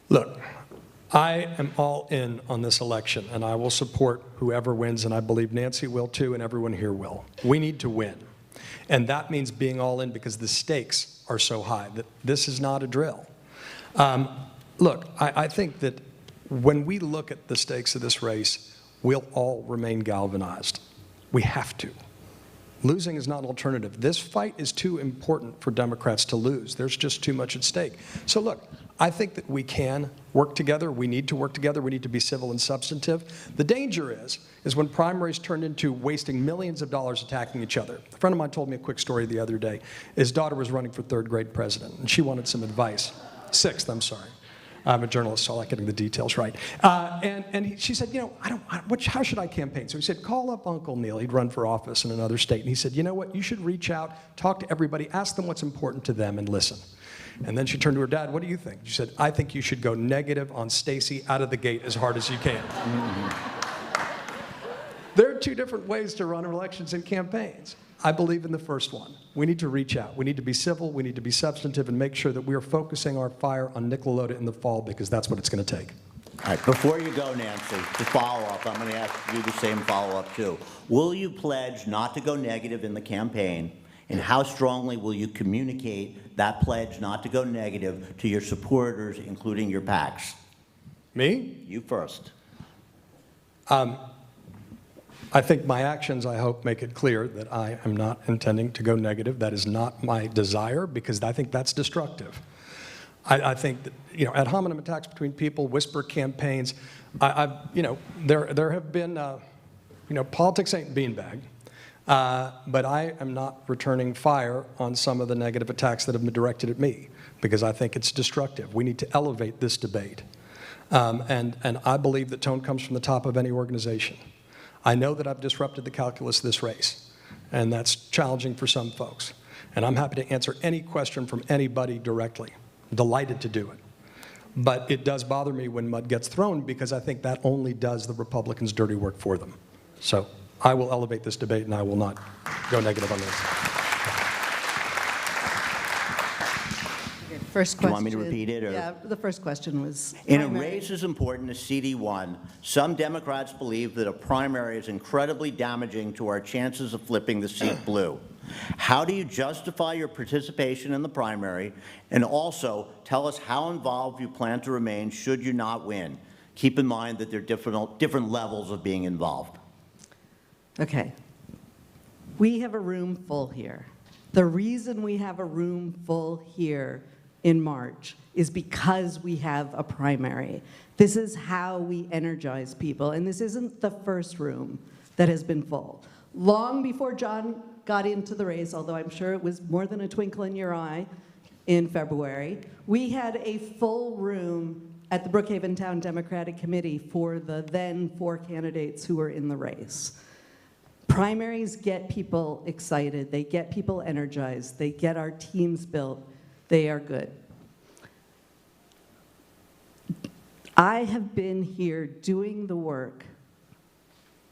E: Look, I am all in on this election, and I will support whoever wins, and I believe Nancy will too, and everyone here will. We need to win. And that means being all in because the stakes are so high that this is not a drill. Look, I think that when we look at the stakes of this race, we'll all remain galvanized. We have to. Losing is not an alternative. This fight is too important for Democrats to lose. There's just too much at stake. So look, I think that we can work together. We need to work together. We need to be civil and substantive. The danger is when primaries turn into wasting millions of dollars attacking each other. A friend of mine told me a quick story the other day. His daughter was running for third grade president, and she wanted some advice. Sixth, I'm sorry. I'm a journalist, so I like getting the details right. She said, how should I campaign? So he said, call up Uncle Neil. He'd run for office in another state. And he said, you know what? You should reach out, talk to everybody, ask them what's important to them, and listen. And then she turned to her dad, what do you think? She said, I think you should go negative on Stacey out of the gate as hard as you can. There are two different ways to run elections and campaigns. I believe in the first one. We need to reach out. We need to be civil. We need to be substantive and make sure that we are focusing our fire on Nickelodeon in the fall, because that's what it's going to take.
D: All right, before you go, Nancy, to follow up, I'm going to ask you the same follow-up too. Will you pledge not to go negative in the campaign, and how strongly will you communicate that pledge not to go negative to your supporters, including your PACs?
E: Me?
D: You first.
E: I think my actions, I hope, make it clear that I am not intending to go negative. That is not my desire, because I think that's destructive. I think that, ad hominem attacks between people, whisper campaigns. There have been, politics ain't beanbag. But I am not returning fire on some of the negative attacks that have been directed at me, because I think it's destructive. We need to elevate this debate. And I believe that tone comes from the top of any organization. I know that I've disrupted the calculus of this race, and that's challenging for some folks. And I'm happy to answer any question from anybody directly. I'm delighted to do it. But it does bother me when mud gets thrown, because I think that only does the Republicans' dirty work for them. So I will elevate this debate, and I will not go negative on this.
F: First
D: Do you
F: question.
D: want me to repeat it? Or?
F: Yeah, the first question was.
D: In a
F: primary.
D: race as important as CD1, some Democrats believe that a primary is incredibly damaging to our chances of flipping the seat blue. How do you justify your participation in the primary? And also, tell us how involved you plan to remain should you not win. Keep in mind that there are different levels of being involved.
F: Okay. We have a room full here. The reason we have a room full here in March is because we have a primary. This is how we energize people, and this isn't the first room that has been full. Long before John got into the race, although I'm sure it was more than a twinkle in your eye in February, we had a full room at the Brookhaven Town Democratic Committee for the then 4 candidates who were in the race. Primaries get people excited, they get people energized, they get our teams built, they are good. I have been here doing the work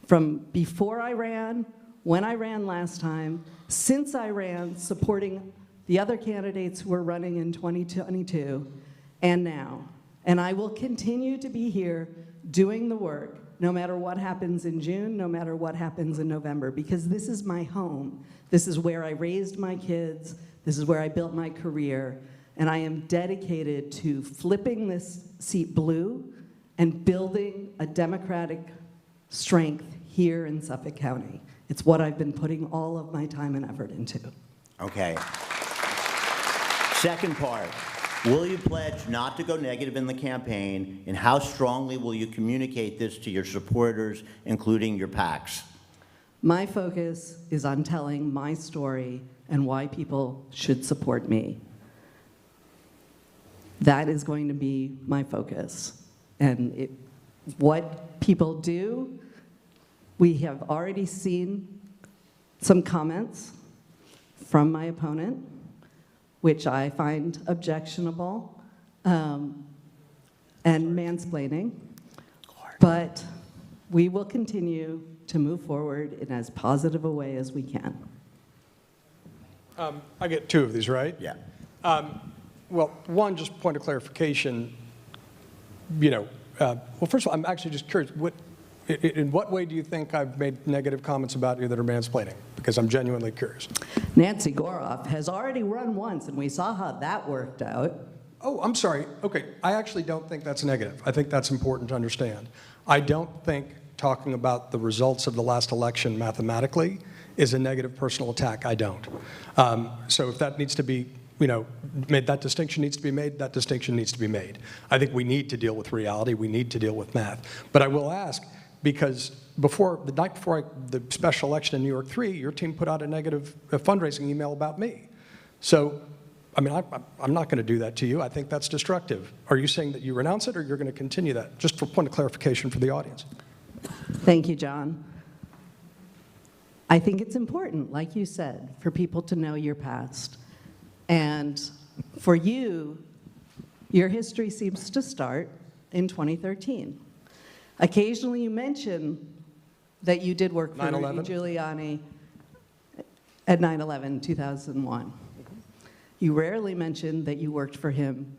F: from before I ran, when I ran last time, since I ran, supporting the other candidates who are running in 2022, and now. And I will continue to be here doing the work, no matter what happens in June, no matter what happens in November, because this is my home. This is where I raised my kids. This is where I built my career. And I am dedicated to flipping this seat blue and building a Democratic strength here in Suffolk County. It's what I've been putting all of my time and effort into.
D: Okay. Second part. Will you pledge not to go negative in the campaign, and how strongly will you communicate this to your supporters, including your PACs?
F: My focus is on telling my story and why people should support me. That is going to be my focus. And what people do, we have already seen some comments from my opponent, which I find objectionable and mansplaining. But we will continue to move forward in as positive a way as we can.
E: I get 2 of these, right?
D: Yeah.
E: Well, one, just point of clarification. Well, first of all, I'm actually just curious. In what way do you think I've made negative comments about you that are mansplaining? Because I'm genuinely curious.
F: Nancy Goroff has already run once, and we saw how that worked out.
E: Oh, I'm sorry. Okay, I actually don't think that's negative. I think that's important to understand. I don't think talking about the results of the last election mathematically is a negative personal attack. I don't. So if that needs to be made that distinction needs to be made, that distinction needs to be made. I think we need to deal with reality, we need to deal with math. But I will ask, because the night before the special election in New York 3, your team put out a negative fundraising email about me. So, I mean, I'm not going to do that to you. I think that's destructive. Are you saying that you renounce it, or you're going to continue that? Just for point of clarification for the audience.
F: Thank you, John. I think it's important, like you said, for people to know your past. And for you, your history seems to start in 2013. Occasionally you mention that you did work for
E: 9/11?
F: Giuliani at 9/11, 2001. You rarely mention that you worked for him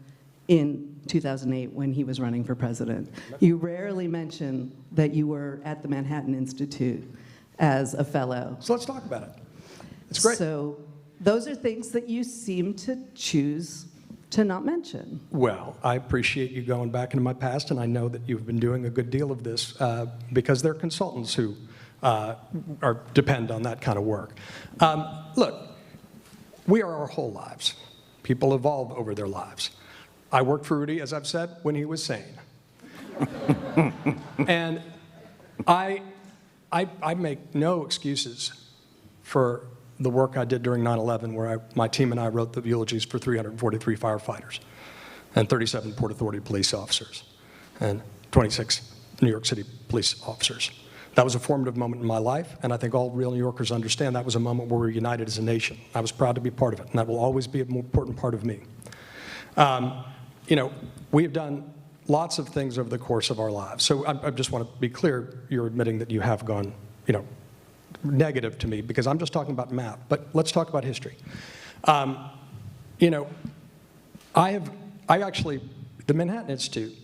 F: in 2008 when he was running for president. You rarely mention that you were at the Manhattan Institute as a fellow.
E: So let's talk about it. It's great.
F: So those are things that you seem to choose to not mention.
E: Well, I appreciate you going back into my past, and I know that you've been doing a good deal of this because there are consultants who depend on that kind of work. Look, we are our whole lives. People evolve over their lives. I worked for Rudy, as I've said, when he was sane. And I make no excuses for the work I did during 9/11, where my team and I wrote the eulogies for 343 firefighters and 37 Port Authority police officers and 26 New York City police officers. That was a formative moment in my life, and I think all real New Yorkers understand that was a moment where we were united as a nation. I was proud to be part of it, and that will always be an important part of me. We have done lots of things over the course of our lives. So I just want to be clear, you're admitting that you have gone, negative to me, because I'm just talking about math. But let's talk about history. The Manhattan Institute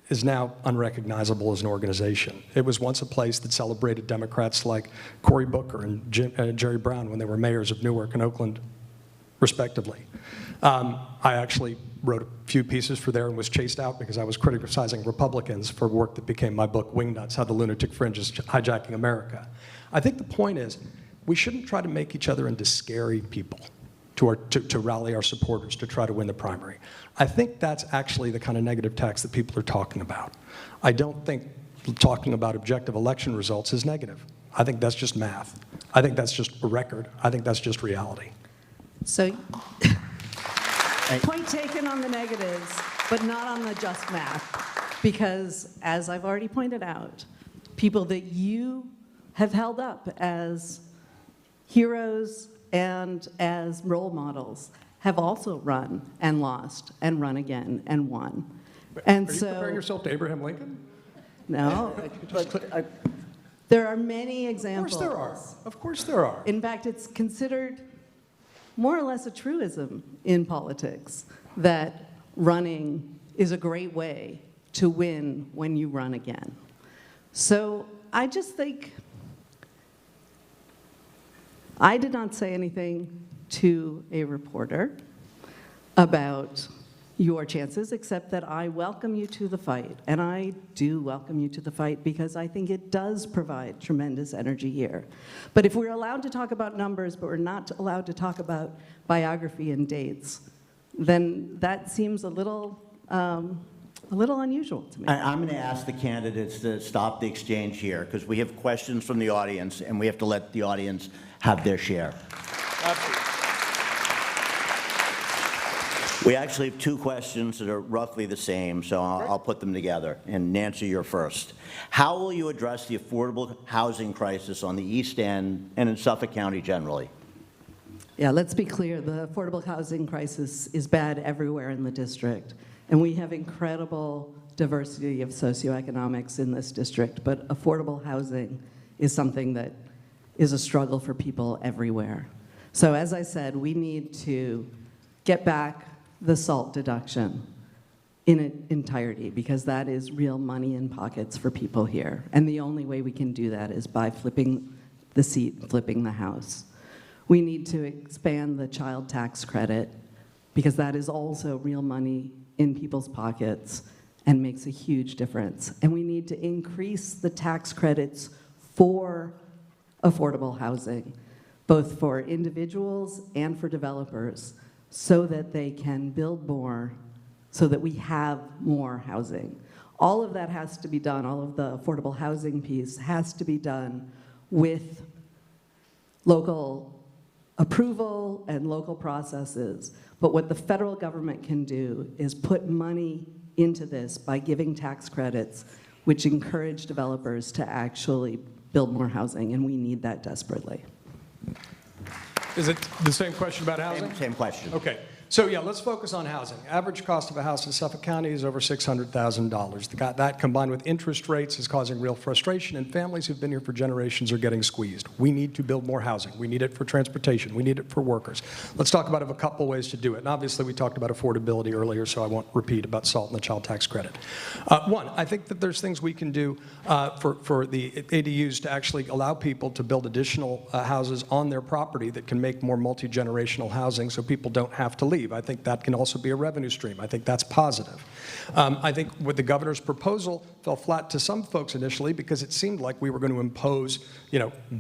E: is now unrecognizable as an organization. It was once a place that celebrated Democrats like Cory Booker and Jerry Brown when they were mayors of Newark and Oakland, respectively. I actually wrote a few pieces for there and was chased out because I was criticizing Republicans for work that became my book, Wingnuts, How the Lunatic Fringe is Hijacking America. I think the point is, we shouldn't try to make each other into scary people to rally our supporters to try to win the primary. I think that's actually the kind of negative tax that people are talking about. I don't think talking about objective election results is negative. I think that's just math. I think that's just a record. I think that's just reality.
F: So, point taken on the negatives, but not on the just math. Because, as I've already pointed out, people that you have held up as heroes and as role models have also run and lost and run again and won. And
E: Are you comparing yourself to Abraham Lincoln?
F: No. There are many examples.
E: Of course there are. Of course there are.
F: In fact, it's considered more or less a truism in politics that running is a great way to win when you run again. So I just think I did not say anything to a reporter about your chances, except that I welcome you to the fight. And I do welcome you to the fight because I think it does provide tremendous energy here. But if we're allowed to talk about numbers, but we're not allowed to talk about biography and dates, then that seems a little unusual to me.
D: I'm going to ask the candidates to stop the exchange here, because we have questions from the audience, and we have to let the audience have their share.
E: Absolutely.
D: We actually have two questions that are roughly the same, so I'll put them together. And Nancy, you're first. How will you address the affordable housing crisis on the East End and in Suffolk County generally?
F: Yeah, let's be clear. The affordable housing crisis is bad everywhere in the district. And we have incredible diversity of socioeconomics in this district, but affordable housing is something that is a struggle for people everywhere. So as I said, we need to get back the SALT deduction in its entirety, because that is real money in pockets for people here. And the only way we can do that is by flipping the seat, flipping the house. We need to expand the child tax credit, because that is also real money in people's pockets and makes a huge difference. And we need to increase the tax credits for affordable housing, both for individuals and for developers, so that they can build more, so that we have more housing. All of that has to be done, all of the affordable housing piece has to be done with local approval and local processes. But what the federal government can do is put money into this by giving tax credits, which encourage developers to actually build more housing, and we need that desperately.
E: Is it the same question about housing?
D: Same question.
E: Okay. So yeah, let's focus on housing. Average cost of a house in Suffolk County is over $600,000. That combined with interest rates is causing real frustration, and families who've been here for generations are getting squeezed. We need to build more housing. We need it for transportation. We need it for workers. Let's talk about a couple ways to do it. And obviously, we talked about affordability earlier, so I won't repeat about SALT and the child tax credit. One, I think that there's things we can do for the ADUs to actually allow people to build additional houses on their property that can make more multi-generational housing so people don't have to leave. I think that can also be a revenue stream. I think that's positive. I think with the governor's proposal fell flat to some folks initially because it seemed like we were going to impose,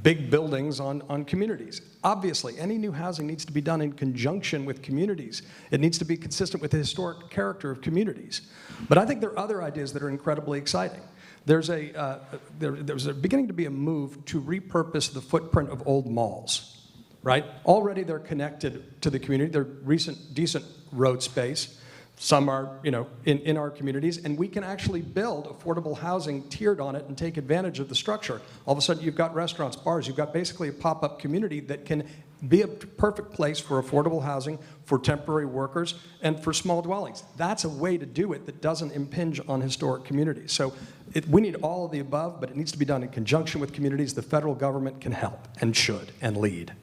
E: big buildings on communities. Obviously, any new housing needs to be done in conjunction with communities. It needs to be consistent with the historic character of communities. But I think there are other ideas that are incredibly exciting. There's beginning to be a move to repurpose the footprint of old malls. Right? Already they're connected to the community. They're decent road space. Some are, in our communities, and we can actually build affordable housing tiered on it and take advantage of the structure. All of a sudden, you've got restaurants, bars. You've got basically a pop-up community that can be a perfect place for affordable housing, for temporary workers, and for small dwellings. That's a way to do it that doesn't impinge on historic communities. So we need all of the above, but it needs to be done in conjunction with communities. The federal government can help and should and lead.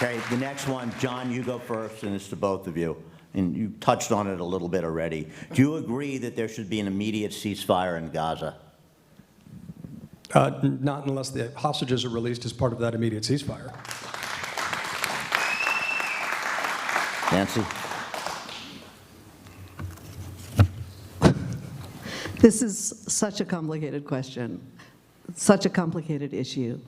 D: Okay, the next one, John, you go first, and it's to both of you. And you touched on it a little bit already. Do you agree that there should be an immediate ceasefire in Gaza?
E: Not unless the hostages are released as part of that immediate ceasefire.
D: Nancy?
F: This is such a complicated question, such a complicated issue.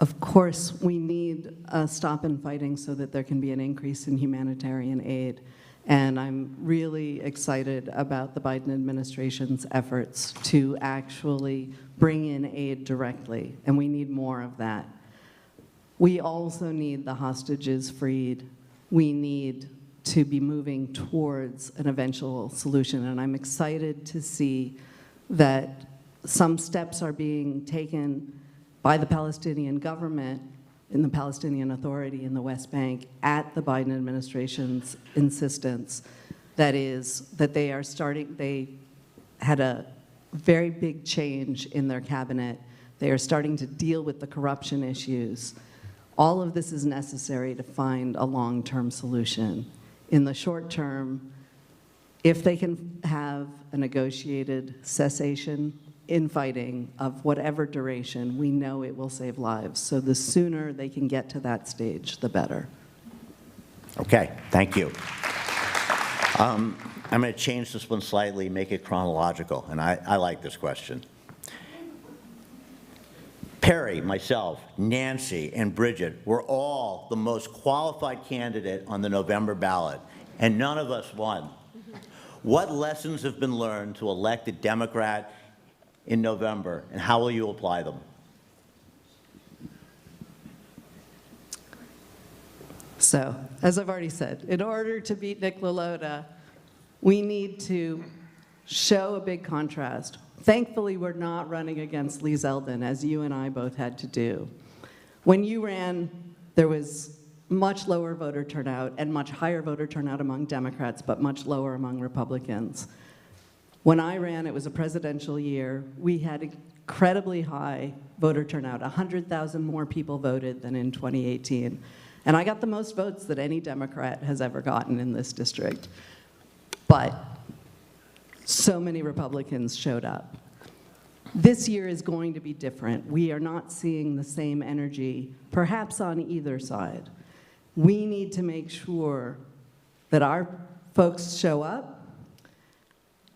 F: Of course, we need a stop in fighting so that there can be an increase in humanitarian aid. And I'm really excited about the Biden administration's efforts to actually bring in aid directly, and we need more of that. We also need the hostages freed. We need to be moving towards an eventual solution, and I'm excited to see that some steps are being taken by the Palestinian government and the Palestinian Authority in the West Bank at the Biden administration's insistence. That is, that they had a very big change in their cabinet. They are starting to deal with the corruption issues. All of this is necessary to find a long-term solution. In the short term, if they can have a negotiated cessation in fighting of whatever duration, we know it will save lives. So the sooner they can get to that stage, the better.
D: Okay, thank you. I'm going to change this one slightly, make it chronological, and I like this question. Perry, myself, Nancy, and Bridget were all the most qualified candidate on the November ballot, and none of us won. What lessons have been learned to elect a Democrat in November, and how will you apply them?
F: So, as I've already said, in order to beat Nick LaLota, we need to show a big contrast. Thankfully, we're not running against Lee Zeldin, as you and I both had to do. When you ran, there was much lower voter turnout and much higher voter turnout among Democrats, but much lower among Republicans. When I ran, it was a presidential year. We had incredibly high voter turnout. 100,000 more people voted than in 2018. And I got the most votes that any Democrat has ever gotten in this district. But so many Republicans showed up. This year is going to be different. We are not seeing the same energy, perhaps on either side. We need to make sure that our folks show up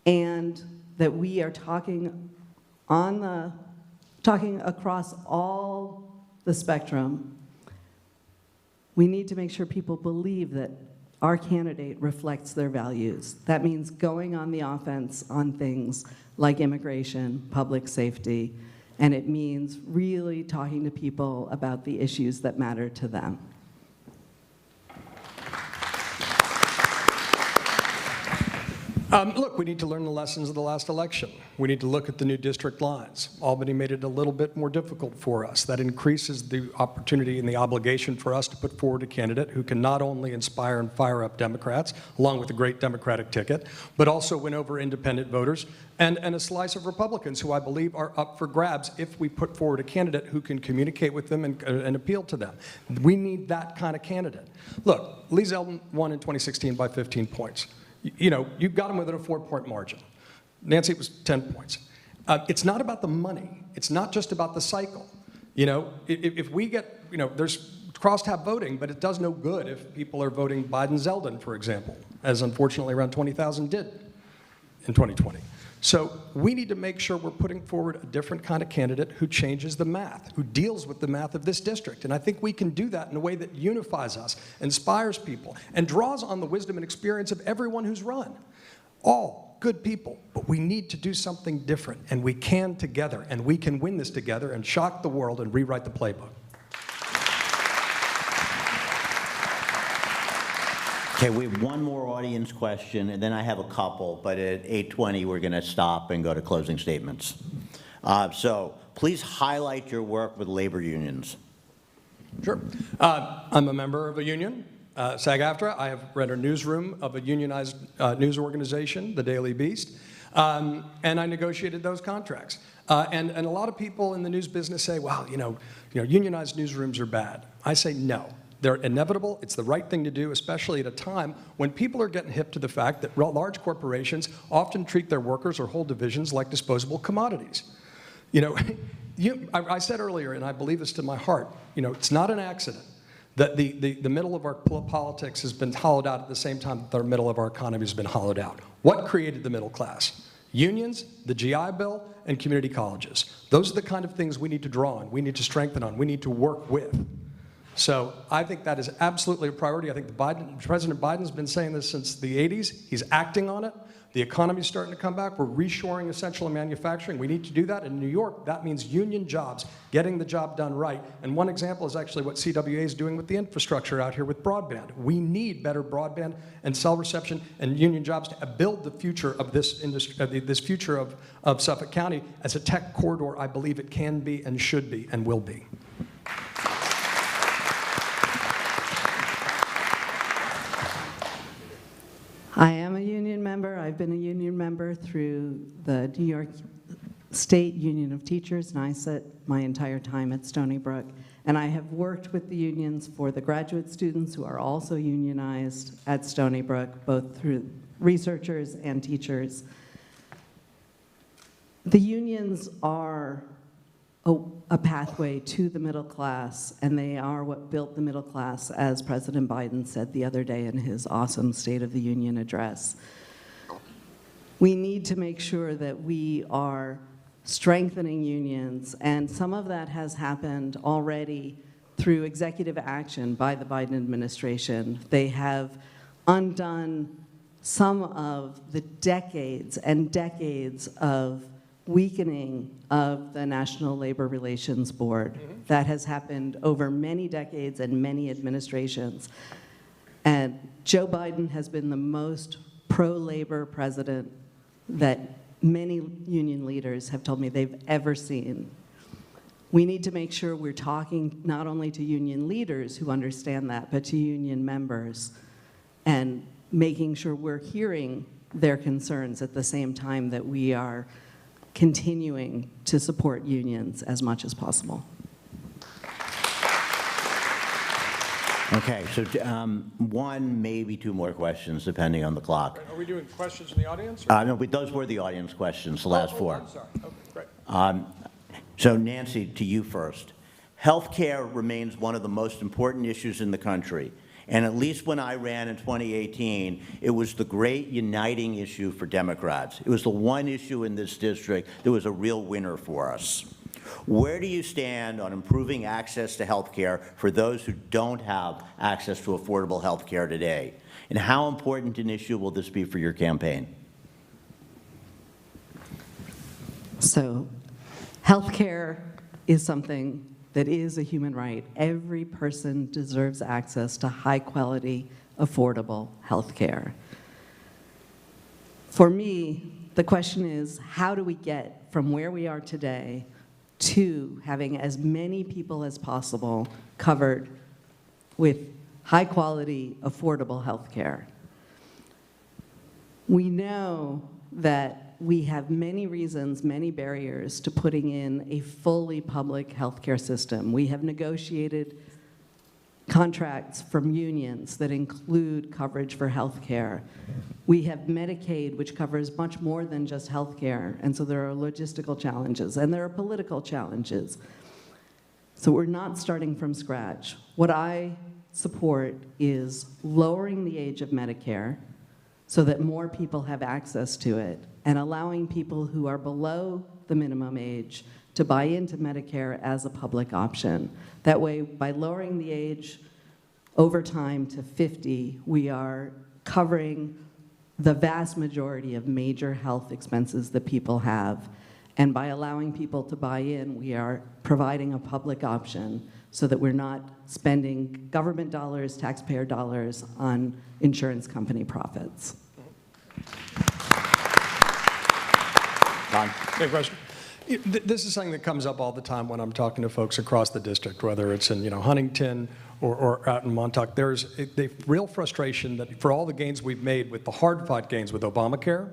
F: and that we are talking across all the spectrum We need to make sure people believe that our candidate reflects their values. That means going on the offense on things like immigration, public safety, and it means really talking to people about the issues that matter to them.
E: Look, we need to learn the lessons of the last election. We need to look at the new district lines. Albany made it a little bit more difficult for us. That increases the opportunity and the obligation for us to put forward a candidate who can not only inspire and fire up Democrats, along with a great Democratic ticket, but also win over independent voters and a slice of Republicans who I believe are up for grabs if we put forward a candidate who can communicate with them and appeal to them. We need that kind of candidate. Look, Lee Zeldin won in 2016 by 15 points. You know, you got him within a 4-point margin. Nancy, it was 10 points. It's not about the money. It's not just about the cycle. You know, if we get, you know, there's crosstab voting, but it does no good if people are voting Biden-Zeldin, for example, as unfortunately around 20,000 did in 2020. So we need to make sure we're putting forward a different kind of candidate who changes the math, who deals with the math of this district. And I think we can do that in a way that unifies us, inspires people, and draws on the wisdom and experience of everyone who's run. All good people, but we need to do something different, and we can together, and we can win this together and shock the world and rewrite the playbook.
D: Okay, we have one more audience question, and then I have a couple, but at 8:20, we're going to stop and go to closing statements. So please highlight your work with labor unions.
E: Sure. I'm a member of a union, SAG-AFTRA. I have run a newsroom of a unionized news organization, the Daily Beast, and I negotiated those contracts. And a lot of people in the news business say, well, you know, unionized newsrooms are bad. I say no. They're inevitable. It's the right thing to do, especially at a time when people are getting hip to the fact that large corporations often treat their workers or whole divisions like disposable commodities. You know, I said earlier, and I believe this to my heart, you know, it's not an accident that the middle of our politics has been hollowed out at the same time that the middle of our economy has been hollowed out. What created the middle class? Unions, the GI Bill, and community colleges. Those are the kind of things we need to draw on, we need to strengthen on, we need to work with. So I think that is absolutely a priority. I think President Biden's been saying this since the 80s. He's acting on it. The economy's starting to come back. We're reshoring essential manufacturing. We need to do that. In New York, that means union jobs, getting the job done right. And one example is actually what CWA is doing with the infrastructure out here with broadband. We need better broadband and cell reception and union jobs to build the future of this industry, this future of Suffolk County as a tech corridor. I believe it can be and should be and will be.
F: I am a union member. I've been a union member through the New York State Union of Teachers, and I sit my entire time at Stony Brook. And I have worked with the unions for the graduate students who are also unionized at Stony Brook, both through researchers and teachers. The unions are a pathway to the middle class, and they are what built the middle class, as President Biden said the other day in his awesome State of the Union address. We need to make sure that we are strengthening unions, and some of that has happened already through executive action by the Biden administration. They have undone some of the decades and decades of weakening of the National Labor Relations Board. That has happened over many decades and many administrations. And Joe Biden has been the most pro-labor president that many union leaders have told me they've ever seen. We need to make sure we're talking not only to union leaders who understand that, but to union members, and making sure we're hearing their concerns at the same time that we are continuing to support unions as much as possible.
D: Okay, so one, maybe two more questions, depending on the clock.
E: Are we doing questions in the audience?
D: No, but those were the audience questions, the last four.
E: I'm sorry. Okay, great.
D: So Nancy, to you first. Healthcare remains one of the most important issues in the country. And at least when I ran in 2018, it was the great uniting issue for Democrats. It was the one issue in this district that was a real winner for us. Where do you stand on improving access to health care for those who don't have access to affordable health care today? And how important an issue will this be for your campaign?
F: So, healthcare is something that is a human right. Every person deserves access to high-quality, affordable healthcare. For me, the question is, how do we get from where we are today to having as many people as possible covered with high-quality, affordable healthcare? We know that we have many reasons, many barriers to putting in a fully public healthcare system. We have negotiated contracts from unions that include coverage for healthcare. We have Medicaid, which covers much more than just healthcare, and so there are logistical challenges, and there are political challenges. So we're not starting from scratch. What I support is lowering the age of Medicare so that more people have access to it, and allowing people who are below the minimum age to buy into Medicare as a public option. That way, by lowering the age over time to 50, we are covering the vast majority of major health expenses that people have. And by allowing people to buy in, we are providing a public option so that we're not spending government dollars, taxpayer dollars on insurance company profits.
D: Ron?
E: Good question. This is something that comes up all the time when I'm talking to folks across the district, whether it's in Huntington or out in Montauk. There's a real frustration that for all the gains we've made with the hard-fought gains with Obamacare,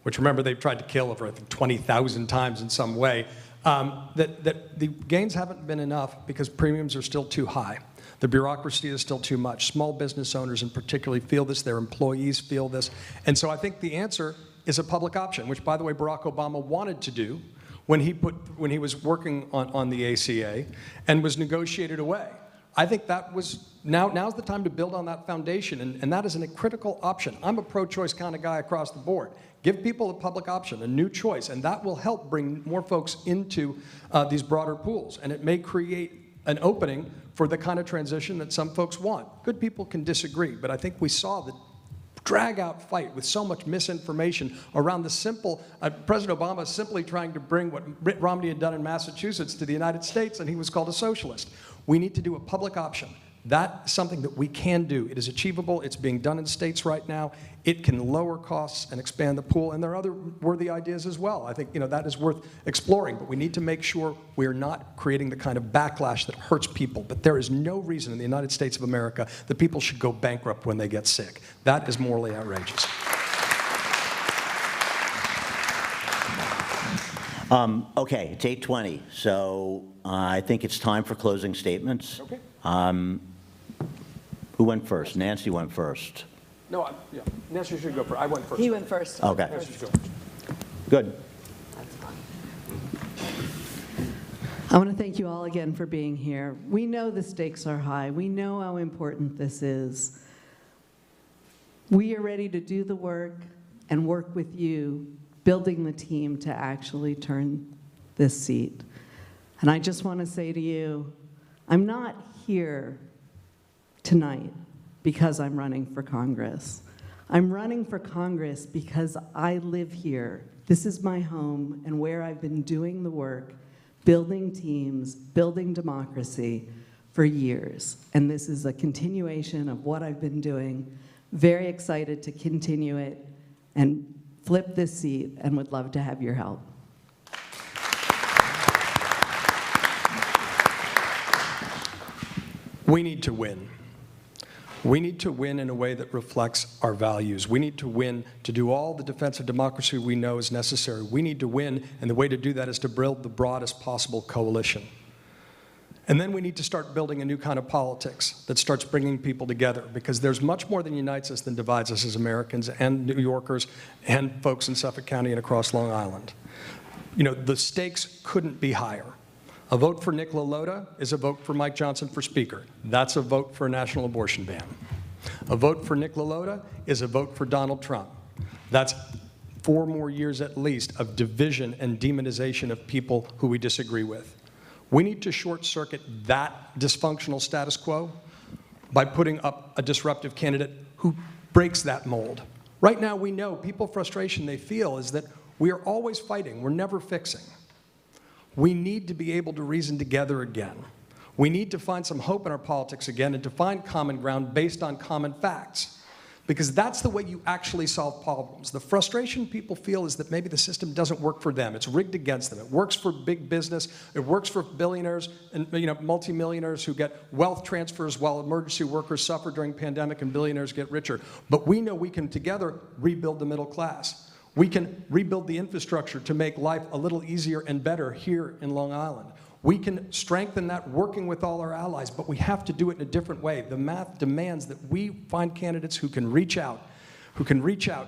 E: which remember they've tried to kill over I think 20,000 times in some way, that the gains haven't been enough because premiums are still too high. The bureaucracy is still too much. Small business owners in particular feel this, their employees feel this. And so I think the answer is a public option, which by the way Barack Obama wanted to do when he was working on the ACA and was negotiated away. I think that was, now's the time to build on that foundation, and that is a critical option. I'm a pro-choice kind of guy across the board. Give people a public option, a new choice, and that will help bring more folks into these broader pools, and it may create an opening for the kind of transition that some folks want. Good people can disagree, but I think we saw the drag-out fight with so much misinformation around the simple, President Obama simply trying to bring what Mitt Romney had done in Massachusetts to the United States, and he was called a socialist. We need to do a public option. That's something that we can do. It is achievable. It's being done in states right now. It can lower costs and expand the pool, and there are other worthy ideas as well. I think that is worth exploring, but we need to make sure we're not creating the kind of backlash that hurts people. But there is no reason in the United States of America that people should go bankrupt when they get sick. That is morally outrageous.
D: Okay, it's 8:20, so I think it's time for closing statements.
E: Okay.
D: Who went first? Nancy went first.
E: No, yeah. Nancy should go first. I went first.
G: He went first.
D: Okay.
E: Nancy should go first.
D: Good.
F: I want to thank you all again for being here. We know the stakes are high. We know how important this is. We are ready to do the work and work with you, building the team to actually turn this seat. And I just want to say to you, I'm not here tonight because I'm running for Congress. I'm running for Congress because I live here. This is my home and where I've been doing the work, building teams, building democracy for years. And this is a continuation of what I've been doing. Very excited to continue it and flip this seat, and would love to have your help.
E: We need to win. We need to win in a way that reflects our values. We need to win to do all the defense of democracy we know is necessary. We need to win, and the way to do that is to build the broadest possible coalition. And then we need to start building a new kind of politics that starts bringing people together, because there's much more that unites us than divides us as Americans and New Yorkers and folks in Suffolk County and across Long Island. The stakes couldn't be higher. A vote for Nick LaLota is a vote for Mike Johnson for Speaker. That's a vote for a national abortion ban. A vote for Nick LaLota is a vote for Donald Trump. That's 4 more years at least of division and demonization of people who we disagree with. We need to short-circuit that dysfunctional status quo by putting up a disruptive candidate who breaks that mold. Right now, we know people's frustration they feel is that we are always fighting, we're never fixing. We need to be able to reason together again. We need to find some hope in our politics again and to find common ground based on common facts. Because that's the way you actually solve problems. The frustration people feel is that maybe the system doesn't work for them. It's rigged against them. It works for big business. It works for billionaires and multimillionaires who get wealth transfers while emergency workers suffer during pandemic and billionaires get richer. But we know we can together rebuild the middle class. We can rebuild the infrastructure to make life a little easier and better here in Long Island. We can strengthen that working with all our allies, but we have to do it in a different way. The math demands that we find candidates who can reach out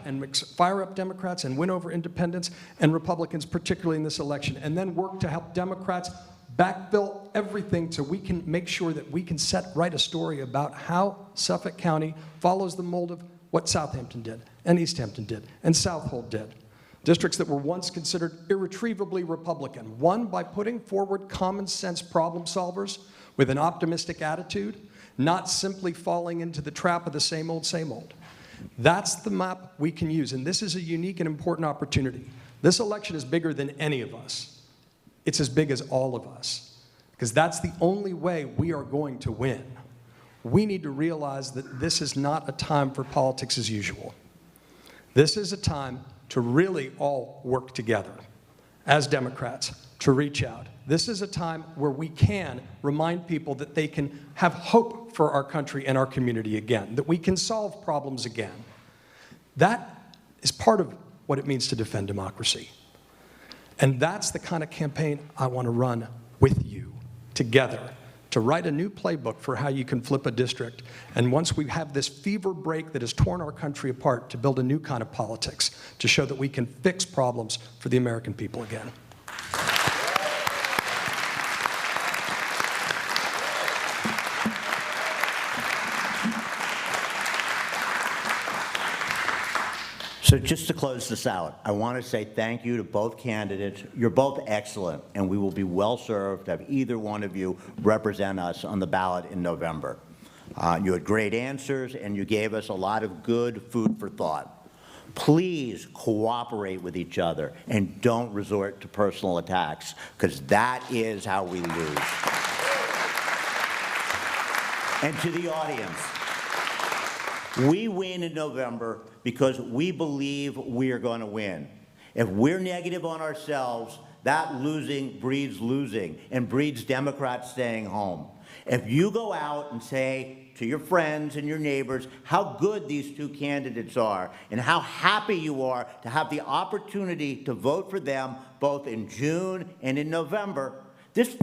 E: and fire up Democrats and win over independents and Republicans, particularly in this election, and then work to help Democrats backfill everything so we can make sure that we can write a story about how Suffolk County follows the mold of what Southampton did, and East Hampton did, and Southold did. Districts that were once considered irretrievably Republican, won by putting forward common sense problem solvers with an optimistic attitude, not simply falling into the trap of the same old, same old. That's the map we can use, and this is a unique and important opportunity. This election is bigger than any of us. It's as big as all of us, because that's the only way we are going to win. We need to realize that this is not a time for politics as usual. This is a time to really all work together as Democrats to reach out. This is a time where we can remind people that they can have hope for our country and our community again, that we can solve problems again. That is part of what it means to defend democracy. And that's the kind of campaign I want to run with you together, to write a new playbook for how you can flip a district. And once we have this fever break that has torn our country apart, to build a new kind of politics, to show that we can fix problems for the American people again.
D: So just to close this out, I want to say thank you to both candidates. You're both excellent, and we will be well served to have either one of you represent us on the ballot in November. You had great answers, and you gave us a lot of good food for thought. Please cooperate with each other and don't resort to personal attacks, because that is how we lose. And to the audience, we win in November because we believe we are going to win. If we're negative on ourselves, that losing breeds losing and breeds Democrats staying home. If you go out and say to your friends and your neighbors how good these two candidates are and how happy you are to have the opportunity to vote for them both in June and in November, this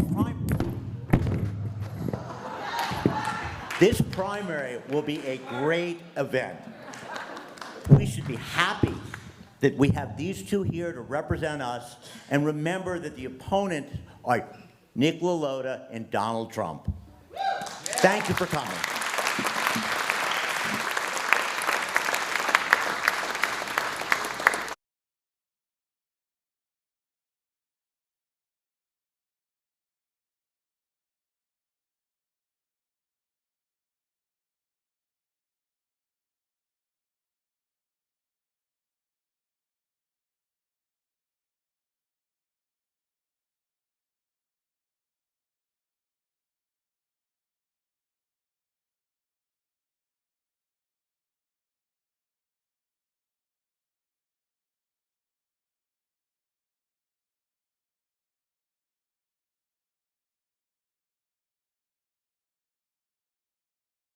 D: primary will be a great event. We should be happy that we have these two here to represent us, and remember that the opponents are Nick LaLota and Donald Trump. Thank you for coming.